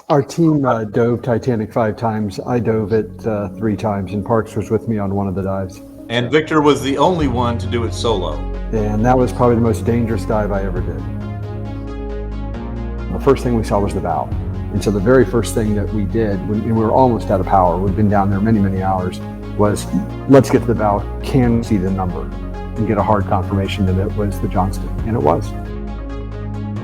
Our team dove Titanic 5 times. I dove it 3 times, and Parks was with me on one of the dives. And Victor was the only one to do it solo. And that was probably the most dangerous dive I ever did. The first thing we saw was the bow. And so the very first thing that we did, when we were almost out of power, we'd been down there many, many hours, was let's get to the bow, can see the number, and get a hard confirmation that it was the Johnston. And it was.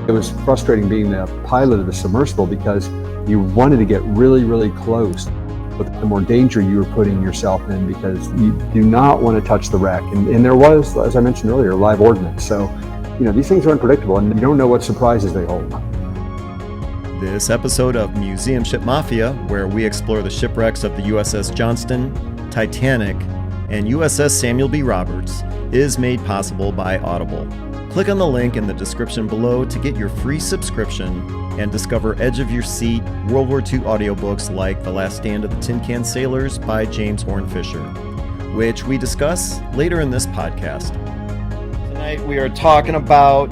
It was frustrating being the pilot of the submersible because you wanted to get really, really close, but the more danger you were putting yourself in because you do not want to touch the wreck. And there was, as I mentioned earlier, live ordnance. So, these things are unpredictable and you don't know what surprises they hold. This episode of Museum Ship Mafia, where we explore the shipwrecks of the USS Johnston, Titanic, and USS Samuel B Roberts, is made possible by Audible. Click on the link in the description below to get your free subscription and discover edge-of-your-seat World War II audiobooks like The Last Stand of the Tin Can Sailors by James Hornfischer, which we discuss later in this podcast. Tonight we are talking about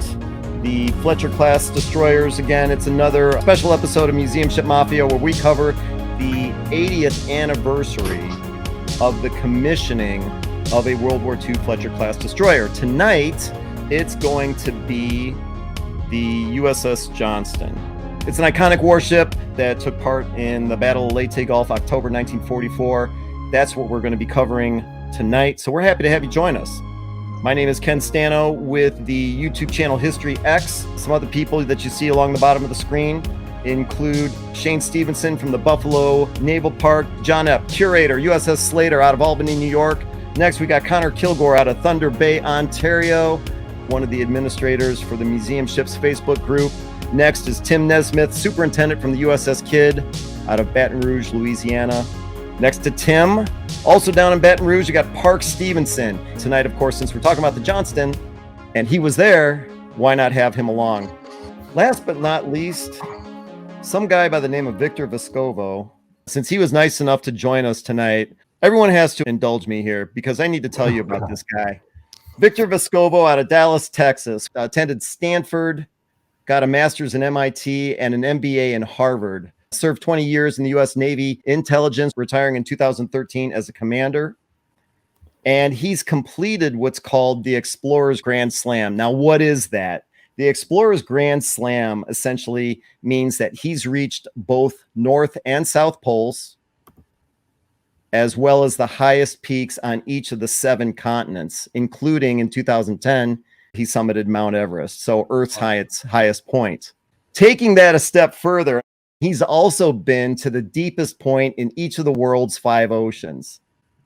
the Fletcher-class destroyers again. It's another special episode of Museum Ship Mafia where we cover the 80th anniversary of the commissioning of a World War II Fletcher-class destroyer. Tonight, it's going to be the USS Johnston. It's an iconic warship that took part in the Battle of Leyte Gulf, October 1944. That's what we're going to be covering tonight. So we're happy to have you join us. My name is Ken Stano with the YouTube channel History X. Some other people that you see along the bottom of the screen include Shane Stephenson from the Buffalo Naval Park, John Epp, curator, USS Slater out of Albany, New York. Next, we got Connor Kilgore out of Thunder Bay, Ontario, one of the administrators for the Museum Ships Facebook group. Next is Tim Nesmith, superintendent from the USS Kidd out of Baton Rouge, Louisiana. Next to Tim, also down in Baton Rouge, you got Park Stephenson. Tonight, of course, since we're talking about the Johnston, and he was there, why not have him along? Last but not least, some guy by the name of Victor Vescovo. Since he was nice enough to join us tonight, everyone has to indulge me here because I need to tell you about this guy. Victor Vescovo out of Dallas, Texas, attended Stanford, got a master's in MIT and an MBA in Harvard, served 20 years in the U.S. Navy intelligence, retiring in 2013 as a commander. And he's completed what's called the Explorer's Grand Slam. Now, what is that? The Explorer's Grand Slam essentially means that he's reached both North and South Poles, as well as the highest peaks on each of the 7 continents, including in 2010, he summited Mount Everest, so Earth's highest point. Taking that a step further, he's also been to the deepest point in each of the world's 5 oceans.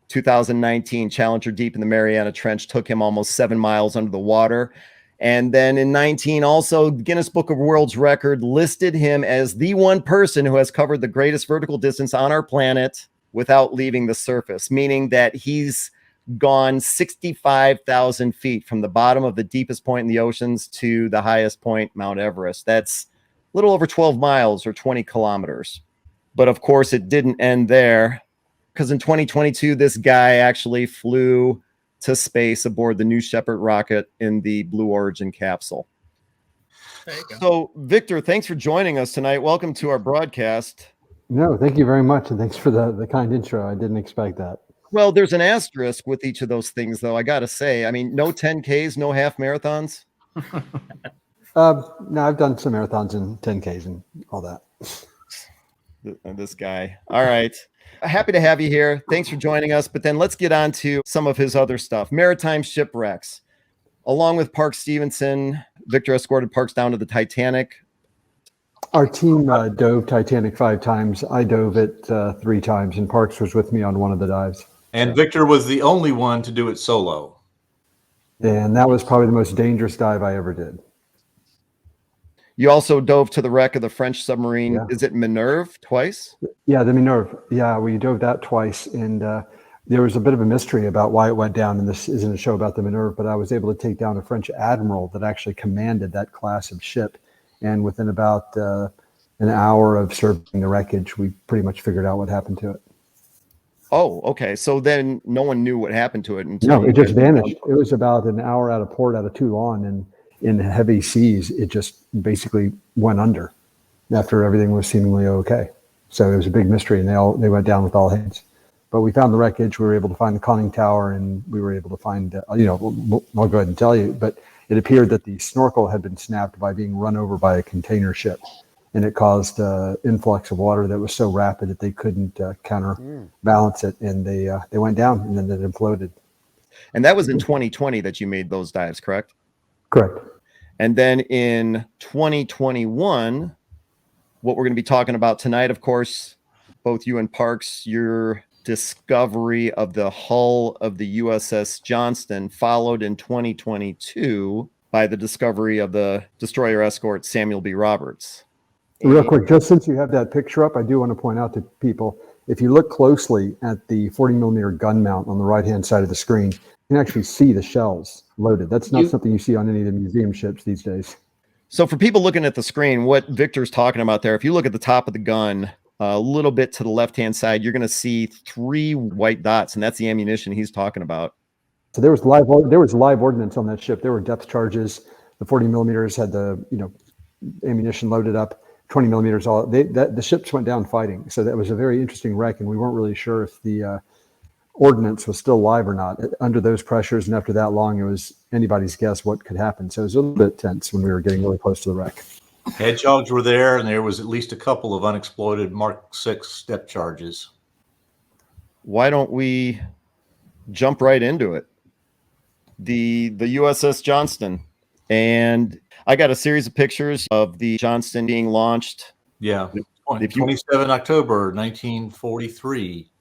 2019, Challenger Deep in the Mariana Trench took him almost 7 miles under the water. And then in 19, also Guinness Book of World Records listed him as the one person who has covered the greatest vertical distance on our planet without leaving the surface, meaning that he's gone 65,000 feet from the bottom of the deepest point in the oceans to the highest point, Mount Everest. That's a little over 12 miles or 20 kilometers. But of course, it didn't end there because in 2022, this guy actually flew to space aboard the New Shepard rocket in the Blue Origin capsule. There you go. So, Victor, thanks for joining us tonight. Welcome to our broadcast. No, thank you very much. And thanks for the kind intro. I didn't expect that. Well, there's an asterisk with each of those things, though, I got to say. I mean, no 10Ks, no half marathons. No, I've done some marathons and 10Ks and all that. This guy. All right. Happy to have you here. Thanks for joining us. But then let's get on to some of his other stuff. Maritime shipwrecks. Along with Park Stephenson, Victor escorted Parks down to the Titanic. Our team dove Titanic 5 times. I dove it 3 times, and Parks was with me on one of the dives. And Victor was the only one to do it solo. And that was probably the most dangerous dive I ever did. You also dove to the wreck of the French submarine. Yeah. Is it Minerve twice? Yeah, the Minerve. Yeah, we dove that twice. And there was a bit of a mystery about why it went down. And this isn't a show about the Minerve, but I was able to take down a French admiral that actually commanded that class of ship. And within about an hour of serving the wreckage, we pretty much figured out what happened to it. Oh, okay. So then no one knew what happened to it until No, it just vanished. It was about an hour out of port out of Toulon, and in heavy seas, it just basically went under. after everything was seemingly okay. So it was a big mystery, and they went down with all hands. But we found the wreckage. We were able to find the conning tower, and we were able to find, I'll go ahead and tell you, but it appeared that the snorkel had been snapped by being run over by a container ship, and it caused influx of water that was so rapid that they couldn't counterbalance it, and they went down, and then it imploded. And that was in 2020 that you made those dives, correct? Correct. And then in 2021, what we're going to be talking about tonight, of course, both you and Parks, your discovery of the hull of the USS Johnston, followed in 2022 by the discovery of the destroyer escort Samuel B Roberts. Real quick, just since you have that picture up, I do want to point out to people, if you look closely at the 40 millimeter gun mount on the right-hand side of the screen, you can actually see the shells loaded. That's not something you see on any of the museum ships these days. So for people looking at the screen, what Victor's talking about there, if you look at the top of the gun, a little bit to the left-hand side, you're going to see 3 white dots, and that's the ammunition he's talking about. So there was live ordnance on that ship. There were depth charges. The 40 millimeters had the ammunition loaded up. 20 millimeters. The ships went down fighting. So that was a very interesting wreck, and we weren't really sure if the ordnance was still live or not. Under those pressures and after that long, it was anybody's guess what could happen. So it was a little bit tense when we were getting really close to the wreck. Hedgehogs were there, and there was at least a couple of unexploded Mark VI depth charges. Why don't we jump right into it? The USS Johnston. And I got a series of pictures of the Johnston being launched. Yeah, 27 October 1943.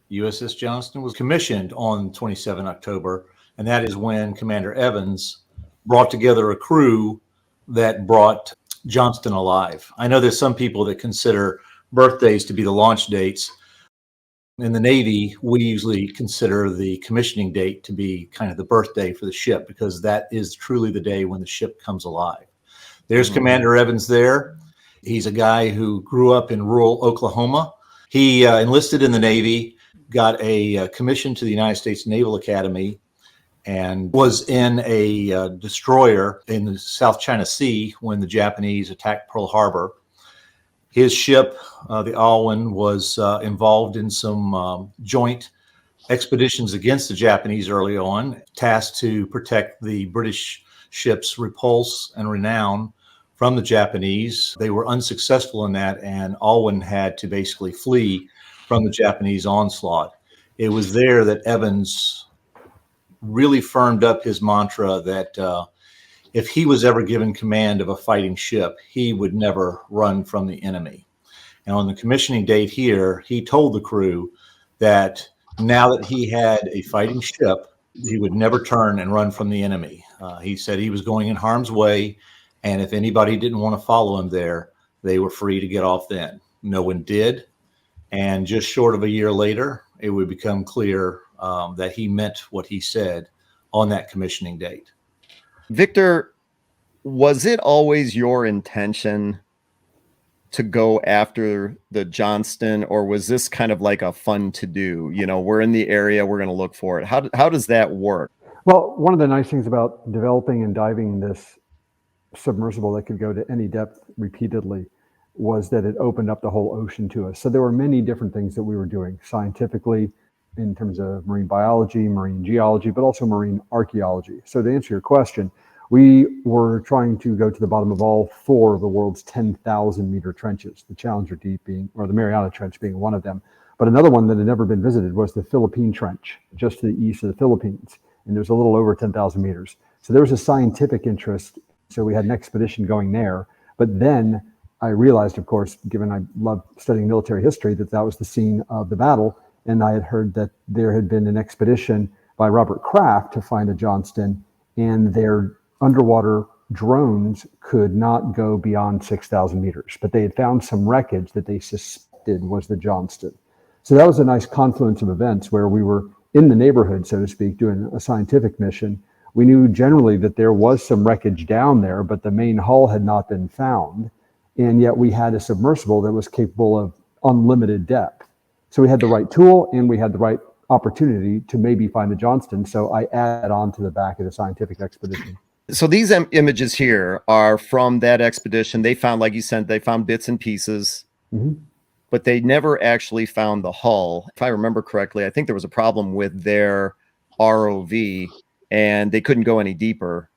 USS Johnston was commissioned on 27 October, and that is when Commander Evans brought together a crew that brought Johnston alive. I know there's some people that consider birthdays to be the launch dates. In the Navy, we usually consider the commissioning date to be kind of the birthday for the ship, because that is truly the day when the ship comes alive. There's Commander Evans there. He's a guy who grew up in rural Oklahoma. He enlisted in the Navy, got a commission to the United States Naval Academy, and was in a destroyer in the South China Sea when the Japanese attacked Pearl Harbor. His ship, the Alwyn, was involved in some joint expeditions against the Japanese early on, tasked to protect the British ships Repulse and Renown from the Japanese. They were unsuccessful in that, and Alwyn had to basically flee from the Japanese onslaught. It was there that Evans really firmed up his mantra that if he was ever given command of a fighting ship, he would never run from the enemy. And on the commissioning date here, he told the crew that now that he had a fighting ship, he would never turn and run from the enemy. He said he was going in harm's way, and if anybody didn't want to follow him there, they were free to get off then. No one did. And just short of a year later, it would become clear that he meant what he said on that commissioning date. Victor, was it always your intention to go after the Johnston, or was this kind of like a fun to do? We're in the area, we're going to look for it. How does that work? Well, one of the nice things about developing and diving this submersible that could go to any depth repeatedly was that it opened up the whole ocean to us. So there were many different things that we were doing scientifically in terms of marine biology, marine geology, but also marine archaeology. So to answer your question, we were trying to go to the bottom of all 4 of the world's 10,000 meter trenches, the Challenger Deep being, or the Mariana Trench being one of them. But another one that had never been visited was the Philippine Trench, just to the east of the Philippines. And there's a little over 10,000 meters. So there was a scientific interest. So we had an expedition going there. But then I realized, of course, given I love studying military history, that that was the scene of the battle. And I had heard that there had been an expedition by Robert Kraft to find a Johnston, and their underwater drones could not go beyond 6,000 meters. But they had found some wreckage that they suspected was the Johnston. So that was a nice confluence of events where we were in the neighborhood, so to speak, doing a scientific mission. We knew generally that there was some wreckage down there, but the main hull had not been found. And yet we had a submersible that was capable of unlimited depth. So we had the right tool and we had the right opportunity to maybe find the Johnston. So I added on to the back of the scientific expedition. So these images here are from that expedition. They found, like you said, they found bits and pieces, but they never actually found the hull. If I remember correctly, I think there was a problem with their ROV and they couldn't go any deeper.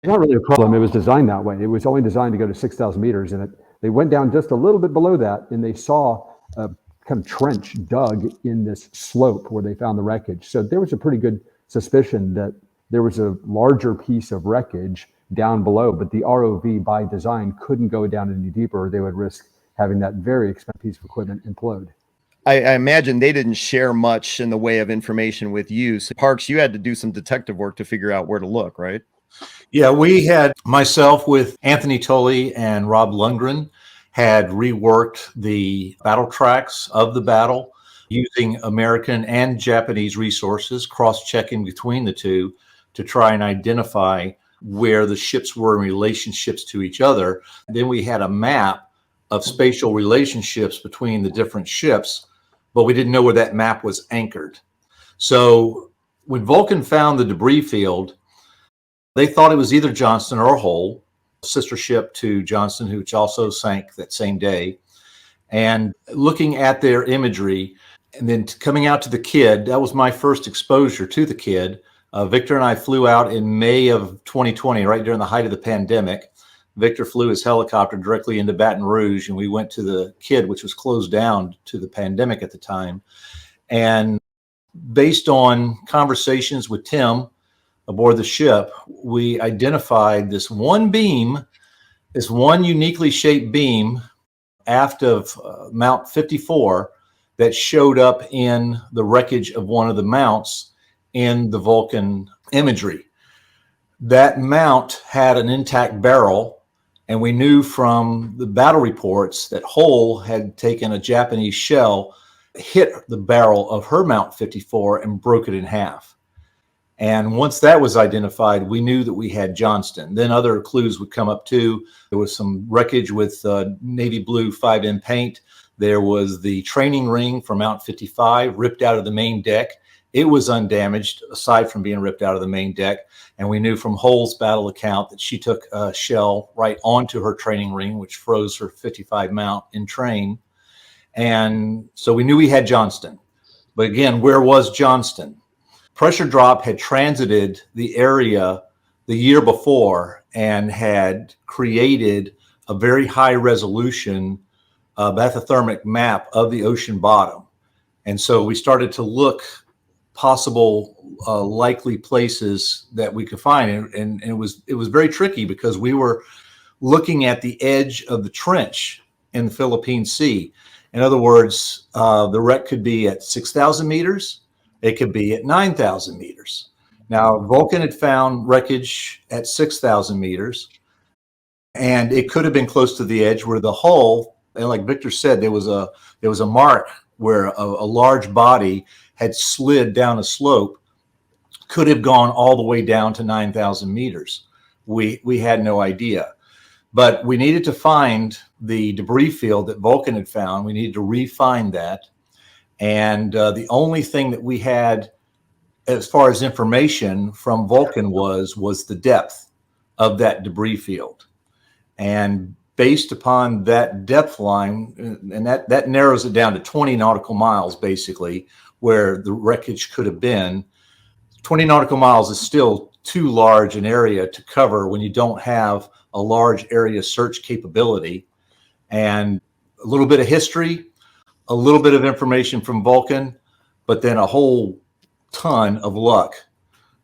Not really a problem. It was designed that way. It was only designed to go to 6,000 meters, and they went down just a little bit below that, and they saw a kind of trench dug in this slope where they found the wreckage. So there was a pretty good suspicion that there was a larger piece of wreckage down below, but the ROV by design couldn't go down any deeper, or they would risk having that very expensive piece of equipment implode. I imagine they didn't share much in the way of information with you. So Parks, you had to do some detective work to figure out where to look, right? Yeah, we had, myself with Anthony Tully and Rob Lundgren had reworked the battle tracks of the battle using American and Japanese resources, cross-checking between the two to try and identify where the ships were in relationships to each other. Then we had a map of spatial relationships between the different ships, but we didn't know where that map was anchored. So when Vulcan found the debris field, they thought it was either Johnston or Hull, sister ship to Johnston, which also sank that same day. And looking at their imagery and then coming out to the Kidd, that was my first exposure to the Kidd. Victor and I flew out in May of 2020, right during the height of the pandemic. Victor flew his helicopter directly into Baton Rouge, and we went to the Kidd, which was closed down to the pandemic at the time. And based on conversations with Tim aboard the ship, we identified this one beam, this one uniquely shaped beam aft of Mount 54 that showed up in the wreckage of one of the mounts in the Vulcan imagery. That mount had an intact barrel, and we knew from the battle reports that Hull had taken a Japanese shell, hit the barrel of her Mount 54 and broke it in half. And once that was identified, we knew that we had Johnston. Then other clues would come up too. There was some wreckage with navy blue 5M paint. There was the training ring from Mount 55 ripped out of the main deck. It was undamaged aside from being ripped out of the main deck. And we knew from Hull's battle account that she took a shell right onto her training ring, which froze her 55 mount in train. And so we knew we had Johnston. But again, where was Johnston? Pressure drop had transited the area the year before and had created a very high resolution bathythermic map of the ocean bottom. And so we started to look possible likely places that we could find. And it was very tricky because we were looking at the edge of the trench in the Philippine Sea. In other words, the wreck could be at 6,000 meters. It could be at 9,000 meters. Now, Vulcan had found wreckage at 6,000 meters, and it could have been close to the edge where the hull, and like Victor said, there was a mark where a large body had slid down a slope, could have gone all the way down to 9,000 meters. We had no idea. But we needed to find the debris field that Vulcan had found. We needed to re-find that. And the only thing that we had as far as information from Vulcan was the depth of that debris field. And based upon that depth line, and that narrows it down to 20 nautical miles, basically, where the wreckage could have been. 20 nautical miles is still too large an area to cover when you don't have a large area search capability. And a little bit of history, a little bit of information from Vulcan, but then a whole ton of luck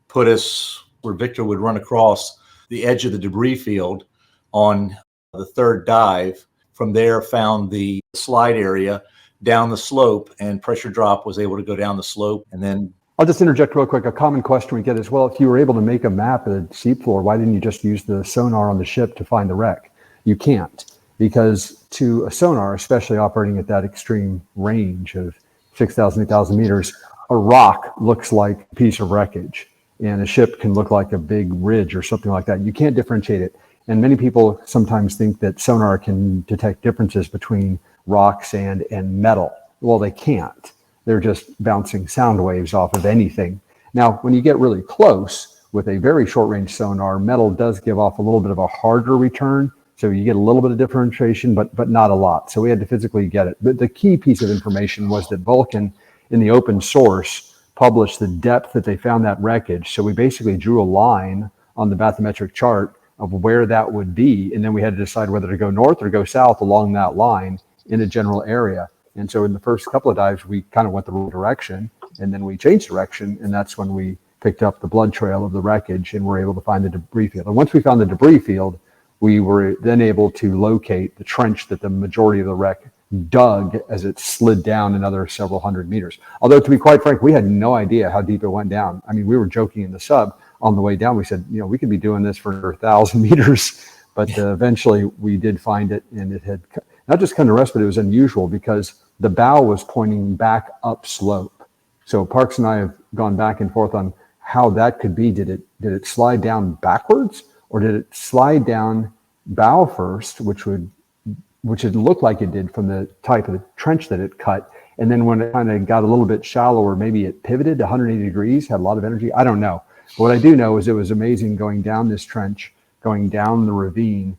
put us where Victor would run across the edge of the debris field on the third dive. From there, found the slide area down the slope, and pressure drop was able to go down the slope. And then I'll just interject real quick. A common question we get is, well, if you were able to make a map of the seafloor, why didn't you just use the sonar on the ship to find the wreck? You can't, because to a sonar, especially operating at that extreme range of 6,000, 8,000 meters, a rock looks like a piece of wreckage, and a ship can look like a big ridge or something like that. You can't differentiate it. And many people sometimes think that sonar can detect differences between rock, sand, and metal. Well, they can't. They're just bouncing sound waves off of anything. Now, when you get really close, with a very short range sonar, metal does give off a little bit of a harder return. So you get a little bit of differentiation, but not a lot. So we had to physically get it. But the key piece of information was that Vulcan in the open source published the depth that they found that wreckage. So we basically drew a line on the bathymetric chart of where that would be. And then we had to decide whether to go north or go south along that line in a general area. And so in the first couple of dives, we kind of went the wrong direction, and then we changed direction. And that's when we picked up the blood trail of the wreckage and were able to find the debris field. And once we found the debris field, we were then able to locate the trench that the majority of the wreck dug as it slid down another several hundred meters. Although, to be quite frank, we had no idea how deep it went down. I mean, we were joking in the sub on the way down. We said, we could be doing this for 1,000 meters. But eventually we did find it, and it had not just come to rest, but it was unusual because the bow was pointing back up slope. So Parks and I have gone back and forth on how that could be. Did it slide down backwards? Or did it slide down bow first, which it looked like it did from the type of the trench that it cut, and then when it kind of got a little bit shallower, maybe it pivoted 180 degrees, had a lot of energy. I don't know. But what I do know is it was amazing going down this trench, going down the ravine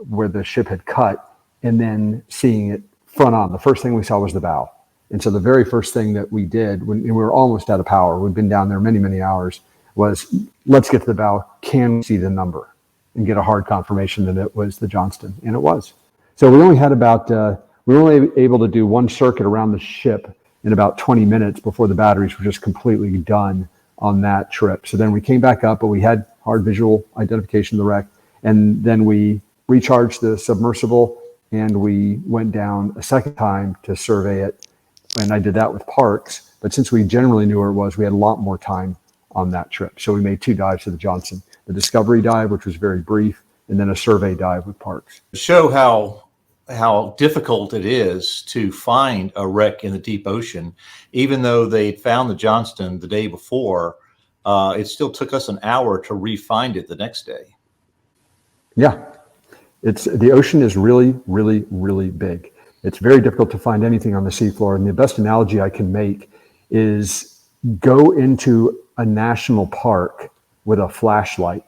where the ship had cut, and then seeing it front on. The first thing we saw was the bow. And so the very first thing that we did when we were almost out of power, we'd been down there many, many hours, was let's get to the bow. Can we see the number? And get a hard confirmation that it was the Johnston, and it was. So we only had we were only able to do one circuit around the ship in about 20 minutes before the batteries were just completely done on that trip. So then we came back up, but we had hard visual identification of the wreck, and then we recharged the submersible, and we went down a second time to survey it, and I did that with Parks. But since we generally knew where it was, we had a lot more time on that trip. So we made 2 dives to the Johnston. The discovery dive, which was very brief, and then a survey dive with Parks. To show how difficult it is to find a wreck in the deep ocean, even though they found the Johnston the day before, it still took us an hour to re-find it the next day. Yeah, the ocean is really, really, really big. It's very difficult to find anything on the seafloor, and the best analogy I can make is go into a national park with a flashlight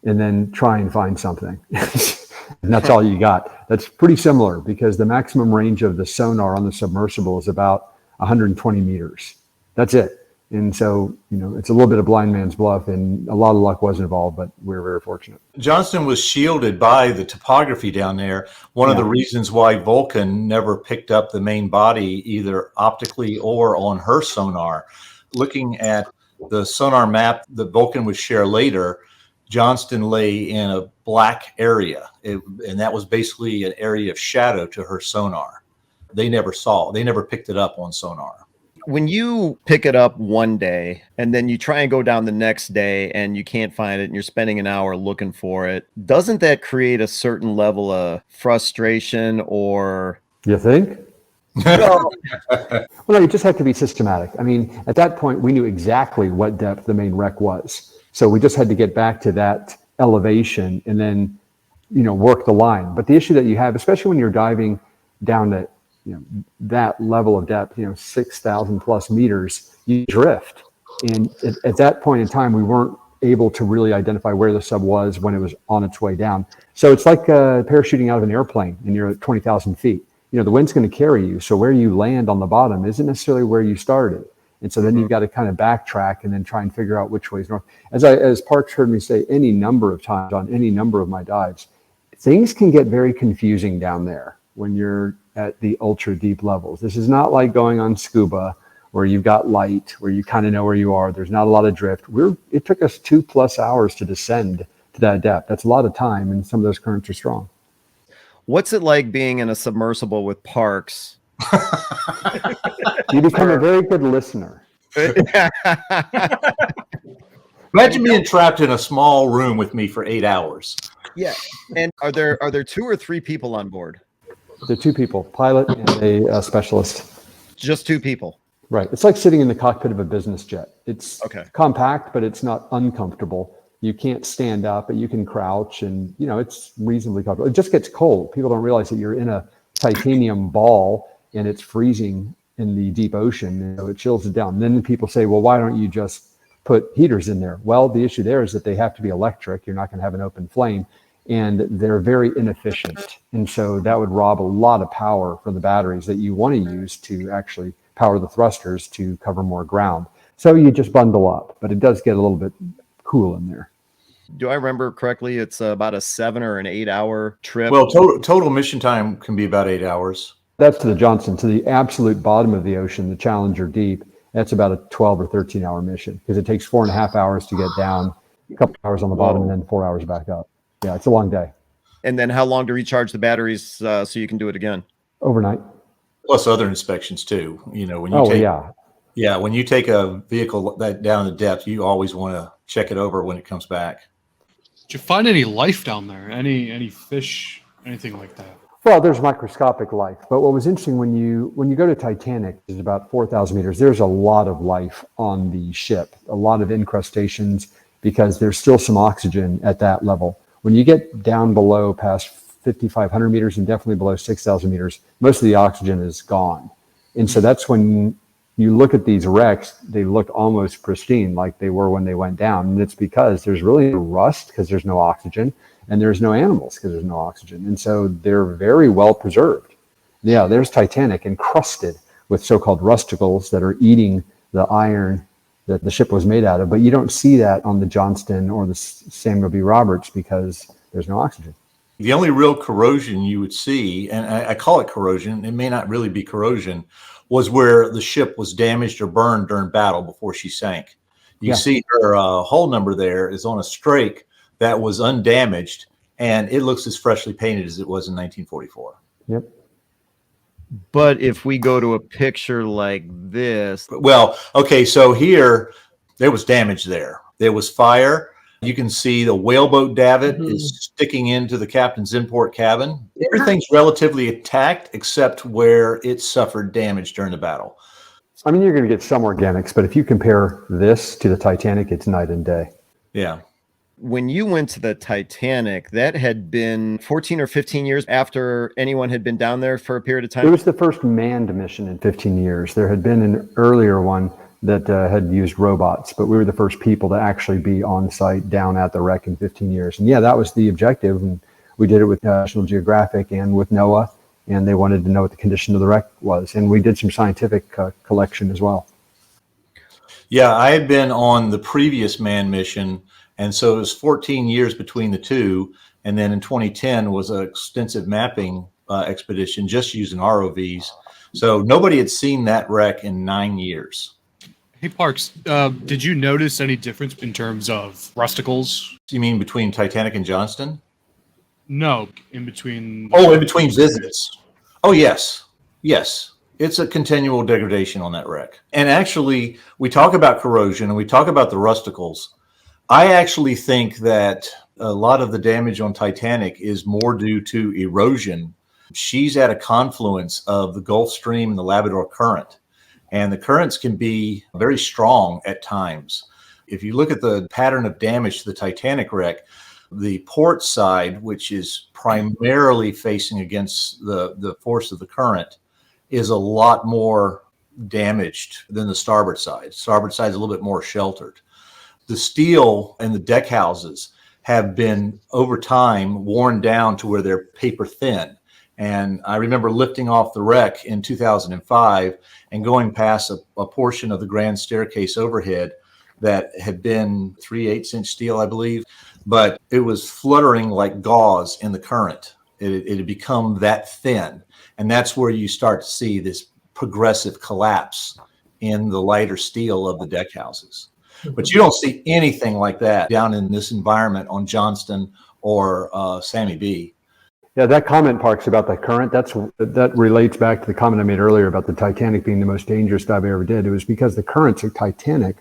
and then try and find something. And that's all you got. That's pretty similar because the maximum range of the sonar on the submersible is about 120 meters. That's it. And so, it's a little bit of blind man's bluff, and a lot of luck was involved, but we were very fortunate. Johnston was shielded by the topography down there. One of the reasons why Vulcan never picked up the main body, either optically or on her sonar. Looking at the sonar map that Vulcan would share later, Johnston lay in a black area, and that was basically an area of shadow to her sonar. They never picked it up on sonar. When you pick it up one day and then you try and go down the next day and you can't find it and you're spending an hour looking for it, doesn't that create a certain level of frustration or... You think? Well, no, you just have to be systematic. I mean, at that point, we knew exactly what depth the main wreck was. So we just had to get back to that elevation and then, work the line. But the issue that you have, especially when you're diving down to, that level of depth, 6,000 plus meters, you drift. And at that point in time, we weren't able to really identify where the sub was when it was on its way down. So it's like parachuting out of an airplane and you're at 20,000 feet. The wind's going to carry you. So where you land on the bottom isn't necessarily where you started. And so then you've got to kind of backtrack and then try and figure out which way is north. As Parks heard me say any number of times on any number of my dives, things can get very confusing down there when you're at the ultra deep levels. This is not like going on scuba where you've got light, where you kind of know where you are. There's not a lot of drift. It took us 2+ hours to descend to that depth. That's a lot of time, and some of those currents are strong. What's it like being in a submersible with Parks? You become a very good listener. Imagine being trapped in a small room with me for 8 hours. Yeah. And are there 2 or 3 people on board? There are 2 people, pilot and a specialist. Just 2 people. Right. It's like sitting in the cockpit of a business jet. It's compact, but it's not uncomfortable. You can't stand up, but you can crouch, and it's reasonably comfortable. It just gets cold. People don't realize that you're in a titanium ball and it's freezing in the deep ocean. It chills it down. And then people say, well, why don't you just put heaters in there. Well, the issue there is that they have to be electric. You're not going to have an open flame, and they're very inefficient. And so that would rob a lot of power from the batteries that you want to use to actually power the thrusters to cover more ground. So you just bundle up, but it does get a little bit cool in there. Do I remember correctly? It's about a 7 or an 8 hour trip. Well, total mission time can be about 8 hours. That's to the Johnston. To the absolute bottom of the ocean, the Challenger Deep, that's about a 12 or 13 hour mission because it takes 4.5 hours to get down, a couple hours on the bottom, and then 4 hours back up. Yeah, it's a long day. And then how long to recharge the batteries so you can do it again? Overnight. Plus other inspections too. You know, when you when you take a vehicle that down the depth, you always want to check it over when it comes back. Did you find any life down there? Any fish, anything like that? Well, there's microscopic life, but what was interesting when you go to Titanic, is about 4,000 meters. There's a lot of life on the ship, a lot of incrustations, because there's still some oxygen at that level. When you get down below past 5,500 meters and definitely below 6,000 meters, most of the oxygen is gone, and so that's when you look at these wrecks. They look almost pristine, like they were when they went down, and it's because there's really no rust because there's no oxygen. And there's no animals because there's no oxygen. And so they're very well preserved. Yeah, there's Titanic encrusted with so-called rusticles that are eating the iron that the ship was made out of. But you don't see that on the Johnston or the Samuel B Roberts because there's no oxygen. The only real corrosion you would see, and I call it corrosion, it may not really be corrosion, was where the ship was damaged or burned during battle before she sank. You see her hull number there is on a strake that was undamaged, and it looks as freshly painted as it was in 1944. Yep. But if we go to a picture like this, well, okay, so here there was damage there. There was fire. You can see the whaleboat davit is sticking into the captain's import cabin. Everything's relatively intact except where it suffered damage during the battle. I mean, you're going to get some organics, but if you compare this to the Titanic, it's night and day. Yeah. When you went to the Titanic, that had been 14 or 15 years after anyone had been down there for a period of time? It was the first manned mission in 15 years. There had been an earlier one that had used robots, but we were the first people to actually be on site down at the wreck in 15 years. And yeah, that was the objective. And we did it with National Geographic and with NOAA, and they wanted to know what the condition of the wreck was. And we did some scientific collection as well. Yeah, I had been on the previous manned mission. And so it was 14 years between the two. And then in 2010 was an extensive mapping expedition just using ROVs. So nobody had seen that wreck in 9 years. Hey, Parks, did you notice any difference in terms of rusticles? You mean between Titanic and Johnston? No, in between. Oh, in between visits. Oh, yes. Yes. It's a continual degradation on that wreck. And actually, we talk about corrosion and we talk about the rusticles. I actually think that a lot of the damage on Titanic is more due to erosion. She's at a confluence of the Gulf Stream and the Labrador Current, and the currents can be very strong at times. If you look at the pattern of damage to the Titanic wreck, the port side, which is primarily facing against the force of the current, is a lot more damaged than the starboard side. Starboard side is a little bit more sheltered. The steel and the deck houses have been over time worn down to where they're paper thin. And I remember lifting off the wreck in 2005 and going past a portion of the grand staircase overhead that had been 3/8 inch steel, I believe, but it was fluttering like gauze in the current. It had become that thin. And that's where you start to see this progressive collapse in the lighter steel of the deck houses. But you don't see anything like that down in this environment on Johnston or Sammy B. Yeah, that comment, Parks, about the current, that relates back to the comment I made earlier about the Titanic being the most dangerous dive I ever did. It was because the currents of Titanic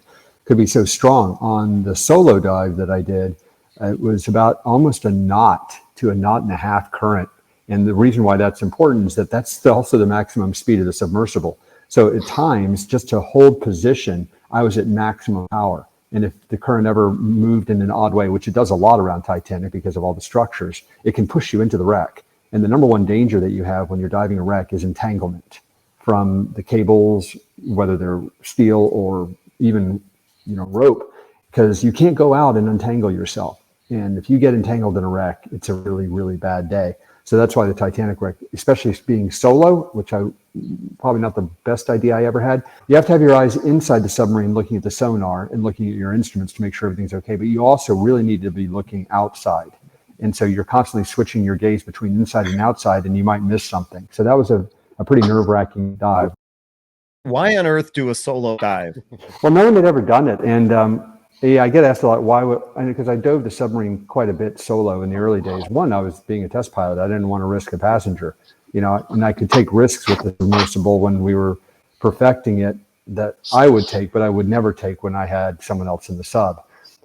could be so strong. On the solo dive that I did, it was about almost a knot to a knot and a half current. And the reason why that's important is that that's also the maximum speed of the submersible. So at times, just to hold position, I was at maximum power. And if the current ever moved in an odd way, which it does a lot around Titanic because of all the structures, it can push you into the wreck. And the number one danger that you have when you're diving a wreck is entanglement from the cables, whether they're steel or even rope. because you can't go out and untangle yourself. And if you get entangled in a wreck, it's a really, really bad day. So that's why the Titanic wreck, especially being solo, which I probably not the best idea I ever had. You have to have your eyes inside the submarine looking at the sonar and looking at your instruments to make sure everything's okay. But you also really need to be looking outside. And so you're constantly switching your gaze between inside and outside, and you might miss something. So that was a pretty nerve-wracking dive. Why on earth do a solo dive? Well, no one had ever done it. And I get asked a lot, why would, because I dove the submarine quite a bit solo in the early days. One, I was being a test pilot. I didn't want to risk a passenger, and I could take risks with the submersible when we were perfecting it that I would take, but I would never take when I had someone else in the sub.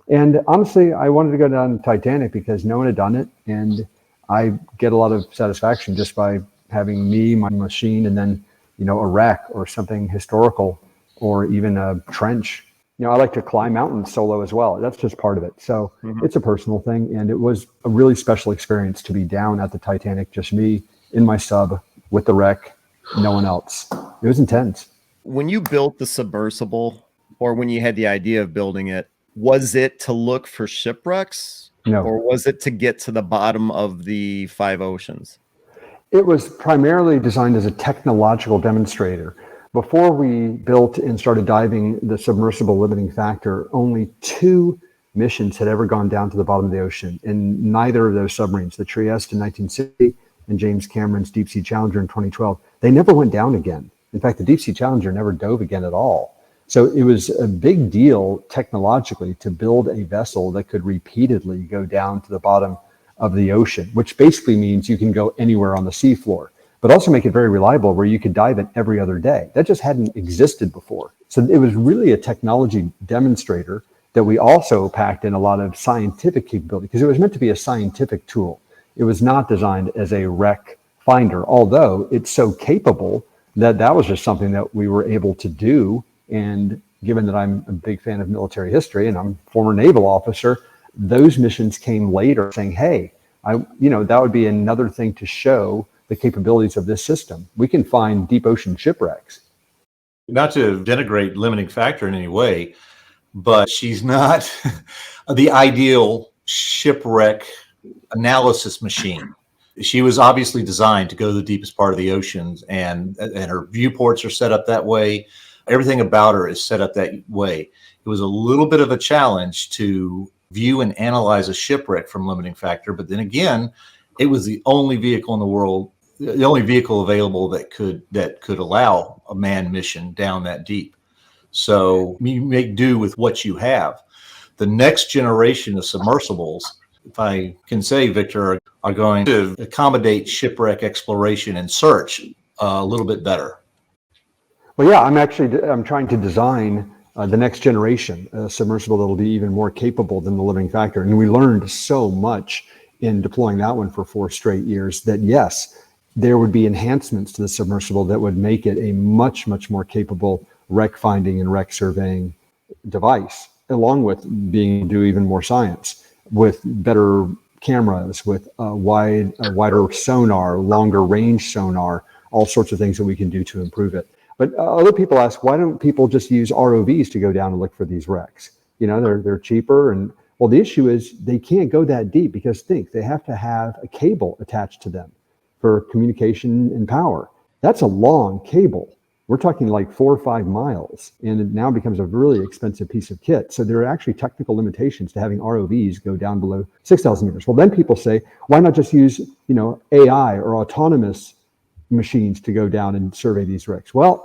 And honestly, I wanted to go down Titanic because no one had done it. And I get a lot of satisfaction just by having me, my machine, and then, a wreck or something historical or even a trench. I like to climb mountains solo as well. That's just part of it. So It's a personal thing. And it was a really special experience to be down at the Titanic, just me in my sub with the wreck, no one else. It was intense. When you built the submersible, or when you had the idea of building it, was it to look for shipwrecks? No. Or was it to get to the bottom of the 5 oceans? It was primarily designed as a technological demonstrator. Before we built and started diving the submersible limiting factor, only 2 missions had ever gone down to the bottom of the ocean. And neither of those submarines, the Trieste in 1960 and James Cameron's Deep Sea Challenger in 2012, they never went down again. In fact, the Deep Sea Challenger never dove again at all. So it was a big deal technologically to build a vessel that could repeatedly go down to the bottom of the ocean, which basically means you can go anywhere on the seafloor, but also make it very reliable where you could dive it every other day. That just hadn't existed before. So it was really a technology demonstrator that we also packed in a lot of scientific capability because it was meant to be a scientific tool. It was not designed as a wreck finder, although it's so capable that was just something that we were able to do. And given that I'm a big fan of military history and I'm a former naval officer, those missions came later saying, hey, that would be another thing to show the capabilities of this system. We can find deep ocean shipwrecks. Not to denigrate limiting factor in any way, but she's not the ideal shipwreck analysis machine. She was obviously designed to go to the deepest part of the oceans, and her viewports are set up that way. Everything about her is set up that way. It was a little bit of a challenge to view and analyze a shipwreck from limiting factor, but then again, it was the only vehicle in the world, the only vehicle available that could allow a manned mission down that deep. So you make do with what you have. The next generation of submersibles, if I can say, Victor, are going to accommodate shipwreck exploration and search a little bit better. Well, yeah, I'm trying to design the next generation submersible that'll be even more capable than the limiting factor. And we learned so much in deploying that one for 4 straight years that yes, there would be enhancements to the submersible that would make it a much, much more capable wreck finding and wreck surveying device, along with being able to do even more science with better cameras, with wider sonar, longer range sonar, all sorts of things that we can do to improve it. But other people ask, why don't people just use ROVs to go down and look for these wrecks? They're cheaper. And well, the issue is they can't go that deep because they have to have a cable attached to them for communication and power. That's a long cable. We're talking like 4 or 5 miles, and it now becomes a really expensive piece of kit. So there are actually technical limitations to having ROVs go down below 6,000 meters. Well, then people say, why not just use, AI or autonomous machines to go down and survey these wrecks? Well,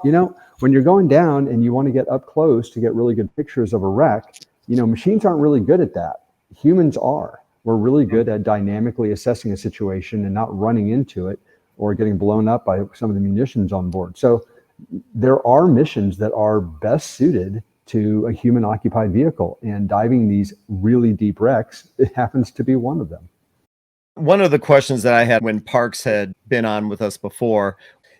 when you're going down and you want to get up close to get really good pictures of a wreck, machines aren't really good at that. Humans are. We're really good at dynamically assessing a situation and not running into it or getting blown up by some of the munitions on board. So there are missions that are best suited to a human occupied vehicle, and diving these really deep wrecks, it happens to be one of them. One of the questions that I had when Parks had been on with us before,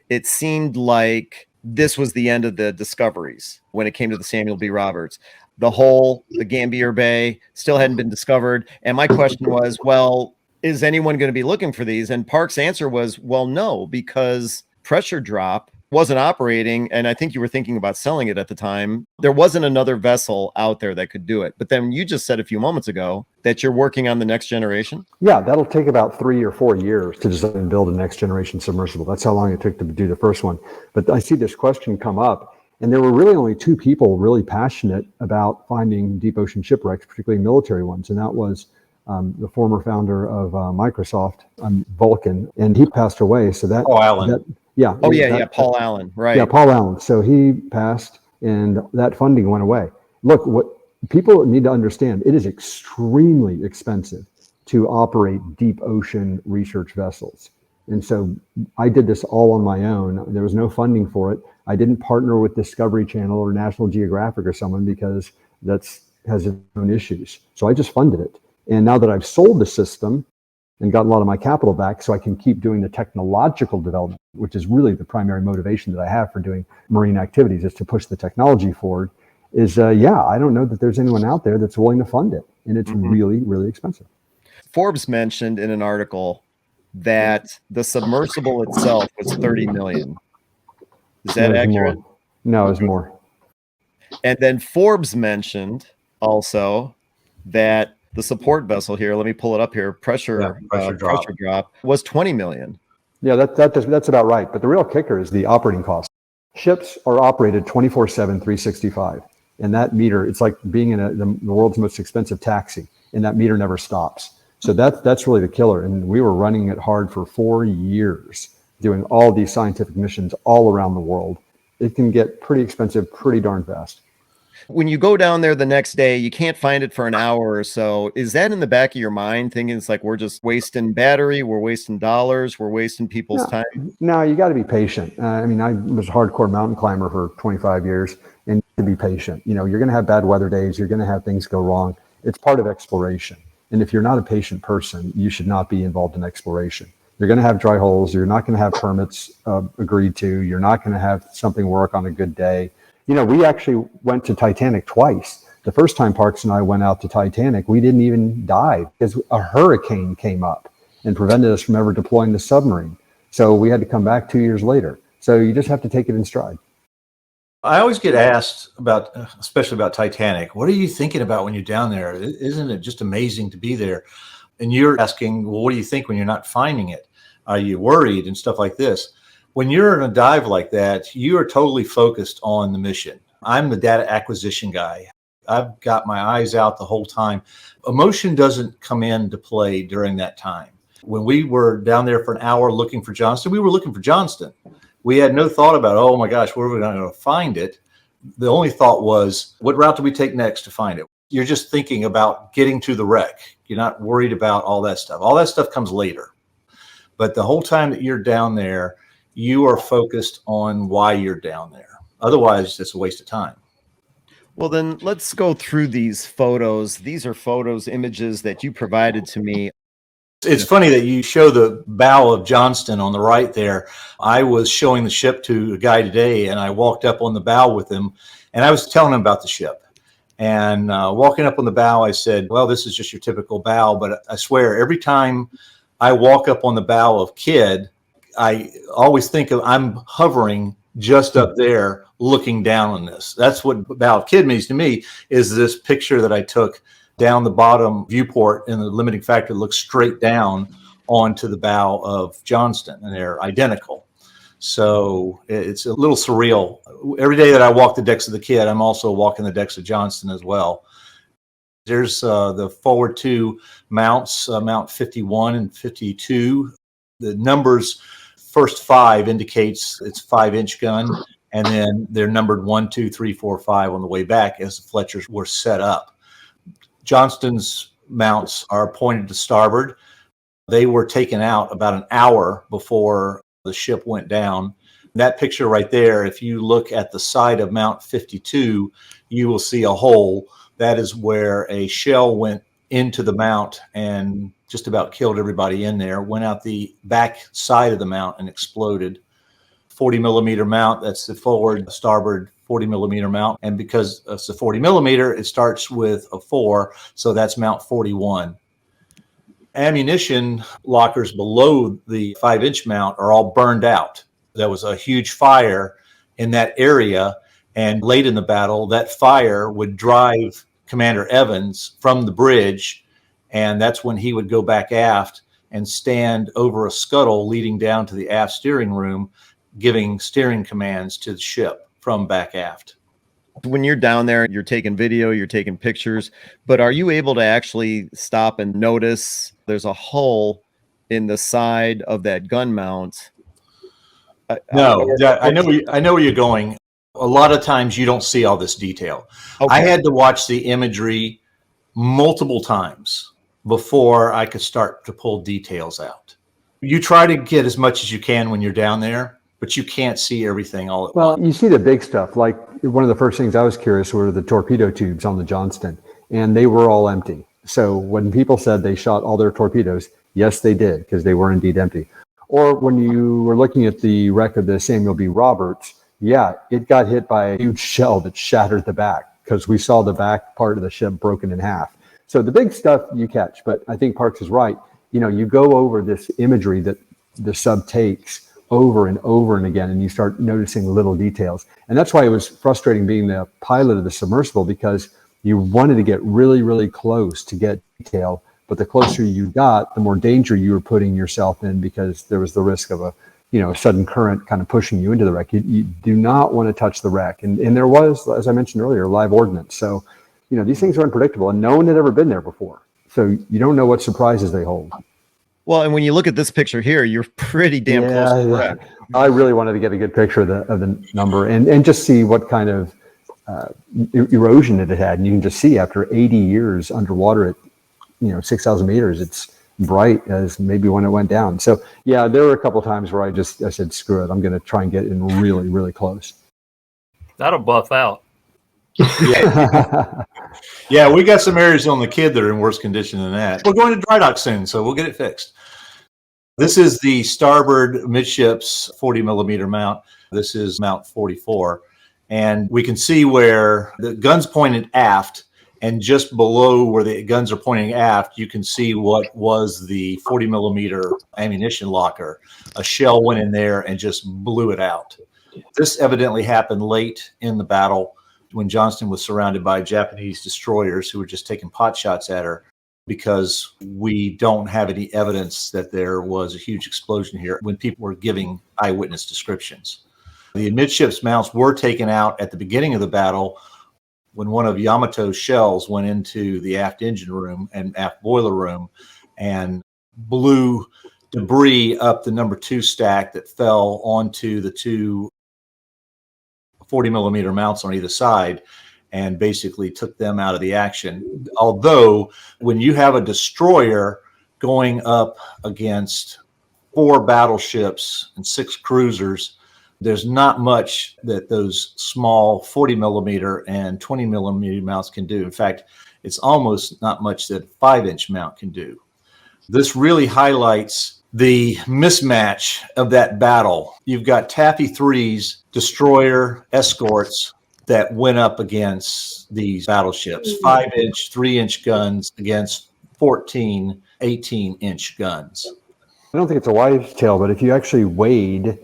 it seemed like this was the end of the discoveries when it came to the Samuel B. Roberts. The Gambier Bay still hadn't been discovered. And my question was, well, is anyone going to be looking for these? And Parks' answer was, well, no, because pressure drop wasn't operating, and I think you were thinking about selling it at the time, there wasn't another vessel out there that could do it. But then you just said a few moments ago that you're working on the next generation. Yeah, that'll take about 3 or 4 years to design and build a next generation submersible. That's how long it took to do the first one. But I see this question come up, and there were really only two people really passionate about finding deep ocean shipwrecks, particularly military ones, and that was the former founder of Microsoft, Vulcan, and he passed away. So that, Paul Allen. yeah. Oh, yeah, Paul Allen, right. Yeah, Paul Allen. So he passed, and that funding went away. Look, what people need to understand, it is extremely expensive to operate deep ocean research vessels. And so I did this all on my own. There was no funding for it. I didn't partner with Discovery Channel or National Geographic or someone because has its own issues. So I just funded it. And now that I've sold the system and gotten a lot of my capital back so I can keep doing the technological development, which is really the primary motivation that I have for doing marine activities, is to push the technology forward, I don't know that there's anyone out there that's willing to fund it. And it's really, really expensive. Forbes mentioned in an article that the submersible itself was 30 million. Is that accurate? More. No, it's more. And then Forbes mentioned also that the support vessel here, let me pull it up here, pressure drop was 20 million. Yeah, that's about right. But the real kicker is the operating cost. Ships are operated 24/7, 365. And that meter, it's like being in the world's most expensive taxi, and that meter never stops. So that's really the killer. And we were running it hard for 4 years, doing all these scientific missions all around the world. It can get pretty expensive pretty darn fast. When you go down there the next day, you can't find it for an hour or so. Is that in the back of your mind, thinking it's like we're just wasting battery, we're wasting dollars, we're wasting people's time? No, you got to be patient. I was a hardcore mountain climber for 25 years, and to be patient. You're going to have bad weather days. You're going to have things go wrong. It's part of exploration. And if you're not a patient person, you should not be involved in exploration. You're going to have dry holes. You're not going to have permits agreed to. You're not going to have something work on a good day. We actually went to Titanic twice. The first time Parks and I went out to Titanic, we didn't even dive because a hurricane came up and prevented us from ever deploying the submarine. So we had to come back 2 years later. So you just have to take it in stride. I always get asked about, especially about Titanic, what are you thinking about when you're down there? Isn't it just amazing to be there? And you're asking, well, what do you think when you're not finding it? Are you worried and stuff like this? When you're in a dive like that, you are totally focused on the mission. I'm the data acquisition guy. I've got my eyes out the whole time. Emotion doesn't come into play during that time. When we were down there for an hour looking for Johnston, we were looking for Johnston. We had no thought about, oh my gosh, where are we going to find it? The only thought was, what route do we take next to find it? You're just thinking about getting to the wreck. You're not worried about all that stuff. All that stuff comes later. But the whole time that you're down there, you are focused on why you're down there. Otherwise, it's a waste of time. Well, then let's go through these photos. These are photos, images that you provided to me. It's funny that you show the bow of Johnston on the right there. I was showing the ship to a guy today, and I walked up on the bow with him, and I was telling him about the ship. And walking up on the bow, I said, well, this is just your typical bow, but I swear every time I walk up on the bow of Kidd, I always think of I'm hovering just up there looking down on this. That's what bow of Kidd means to me, is this picture that I took down the bottom viewport, and the limiting factor looks straight down onto the bow of Johnston, and they're identical. So it's a little surreal. Every day that I walk the decks of the Kidd, I'm also walking the decks of Johnston as well. There's the forward two mounts, Mount 51 and 52. The numbers, first 5 indicates it's 5-inch gun, and then they're numbered 1, 2, 3, 4, 5 on the way back as the Fletchers were set up. Johnston's mounts are pointed to starboard. They were taken out about an hour before the ship went down. That picture right there, if you look at the side of Mount 52, you will see a hole. That is where a shell went into the mount and just about killed everybody in there, went out the back side of the mount and exploded. 40 millimeter mount, that's the forward starboard 40 millimeter mount. And because it's a 40 millimeter, it starts with a 4. So that's Mount 41. Ammunition lockers below the 5-inch mount are all burned out. There was a huge fire in that area, and late in the battle, that fire would drive Commander Evans from the bridge, and that's when he would go back aft and stand over a scuttle leading down to the aft steering room, giving steering commands to the ship from back aft. When you're down there, you're taking video, you're taking pictures, but are you able to actually stop and notice there's a hole in the side of that gun mount? No, I know where you're going. A lot of times you don't see all this detail. Okay. I had to watch the imagery multiple times before I could start to pull details out. You try to get as much as you can when you're down there, but you can't see everything all at once. Well, you see the big stuff. Like one of the first things I was curious were the torpedo tubes on the Johnston, and they were all empty. So when people said they shot all their torpedoes, yes, they did, because they were indeed empty. Or when you were looking at the wreck of the Samuel B Roberts, yeah, it got hit by a huge shell that shattered the back, because we saw the back part of the ship broken in half. So the big stuff you catch, but I think Parks is right. You go over this imagery that the sub takes over and over and again, and you start noticing little details. And that's why it was frustrating being the pilot of the submersible, because you wanted to get really, really close to get detail, but the closer you got, the more danger you were putting yourself in, because there was the risk of a sudden current kind of pushing you into the wreck. You do not want to touch the wreck. And there was, as I mentioned earlier, live ordnance. So, these things are unpredictable, and no one had ever been there before. So you don't know what surprises they hold. Well, and when you look at this picture here, you're pretty damn close to the wreck. I really wanted to get a good picture of the number and just see what kind of erosion it had. And you can just see after 80 years underwater at 6,000 meters, it's bright as maybe when it went down. So yeah, there were a couple of times where I said, screw it, I'm going to try and get in really, really close. That'll buff out. Yeah. Yeah, we got some areas on the Kid that are in worse condition than that. We're going to dry dock soon, so we'll get it fixed. This is the starboard midships 40 millimeter mount. This is mount 44. And we can see where the gun's pointed aft, and just below where the guns are pointing aft, you can see what was the 40 millimeter ammunition locker. A shell went in there and just blew it out. This evidently happened late in the battle, when Johnston was surrounded by Japanese destroyers who were just taking pot shots at her, because we don't have any evidence that there was a huge explosion here when people were giving eyewitness descriptions. The amidships mounts were taken out at the beginning of the battle when one of Yamato's shells went into the aft engine room and aft boiler room and blew debris up the number 2 stack that fell onto the 2 40 millimeter mounts on either side, and basically took them out of the action. Although when you have a destroyer going up against 4 battleships and 6 cruisers, there's not much that those small 40 millimeter and 20 millimeter mounts can do. In fact, it's almost not much that a 5-inch mount can do. This really highlights the mismatch of that battle. You've got Taffy 3's destroyer escorts that went up against these battleships, 5-inch, 3-inch guns against 14, 18-inch guns. I don't think it's a wives' tale, but if you actually weighed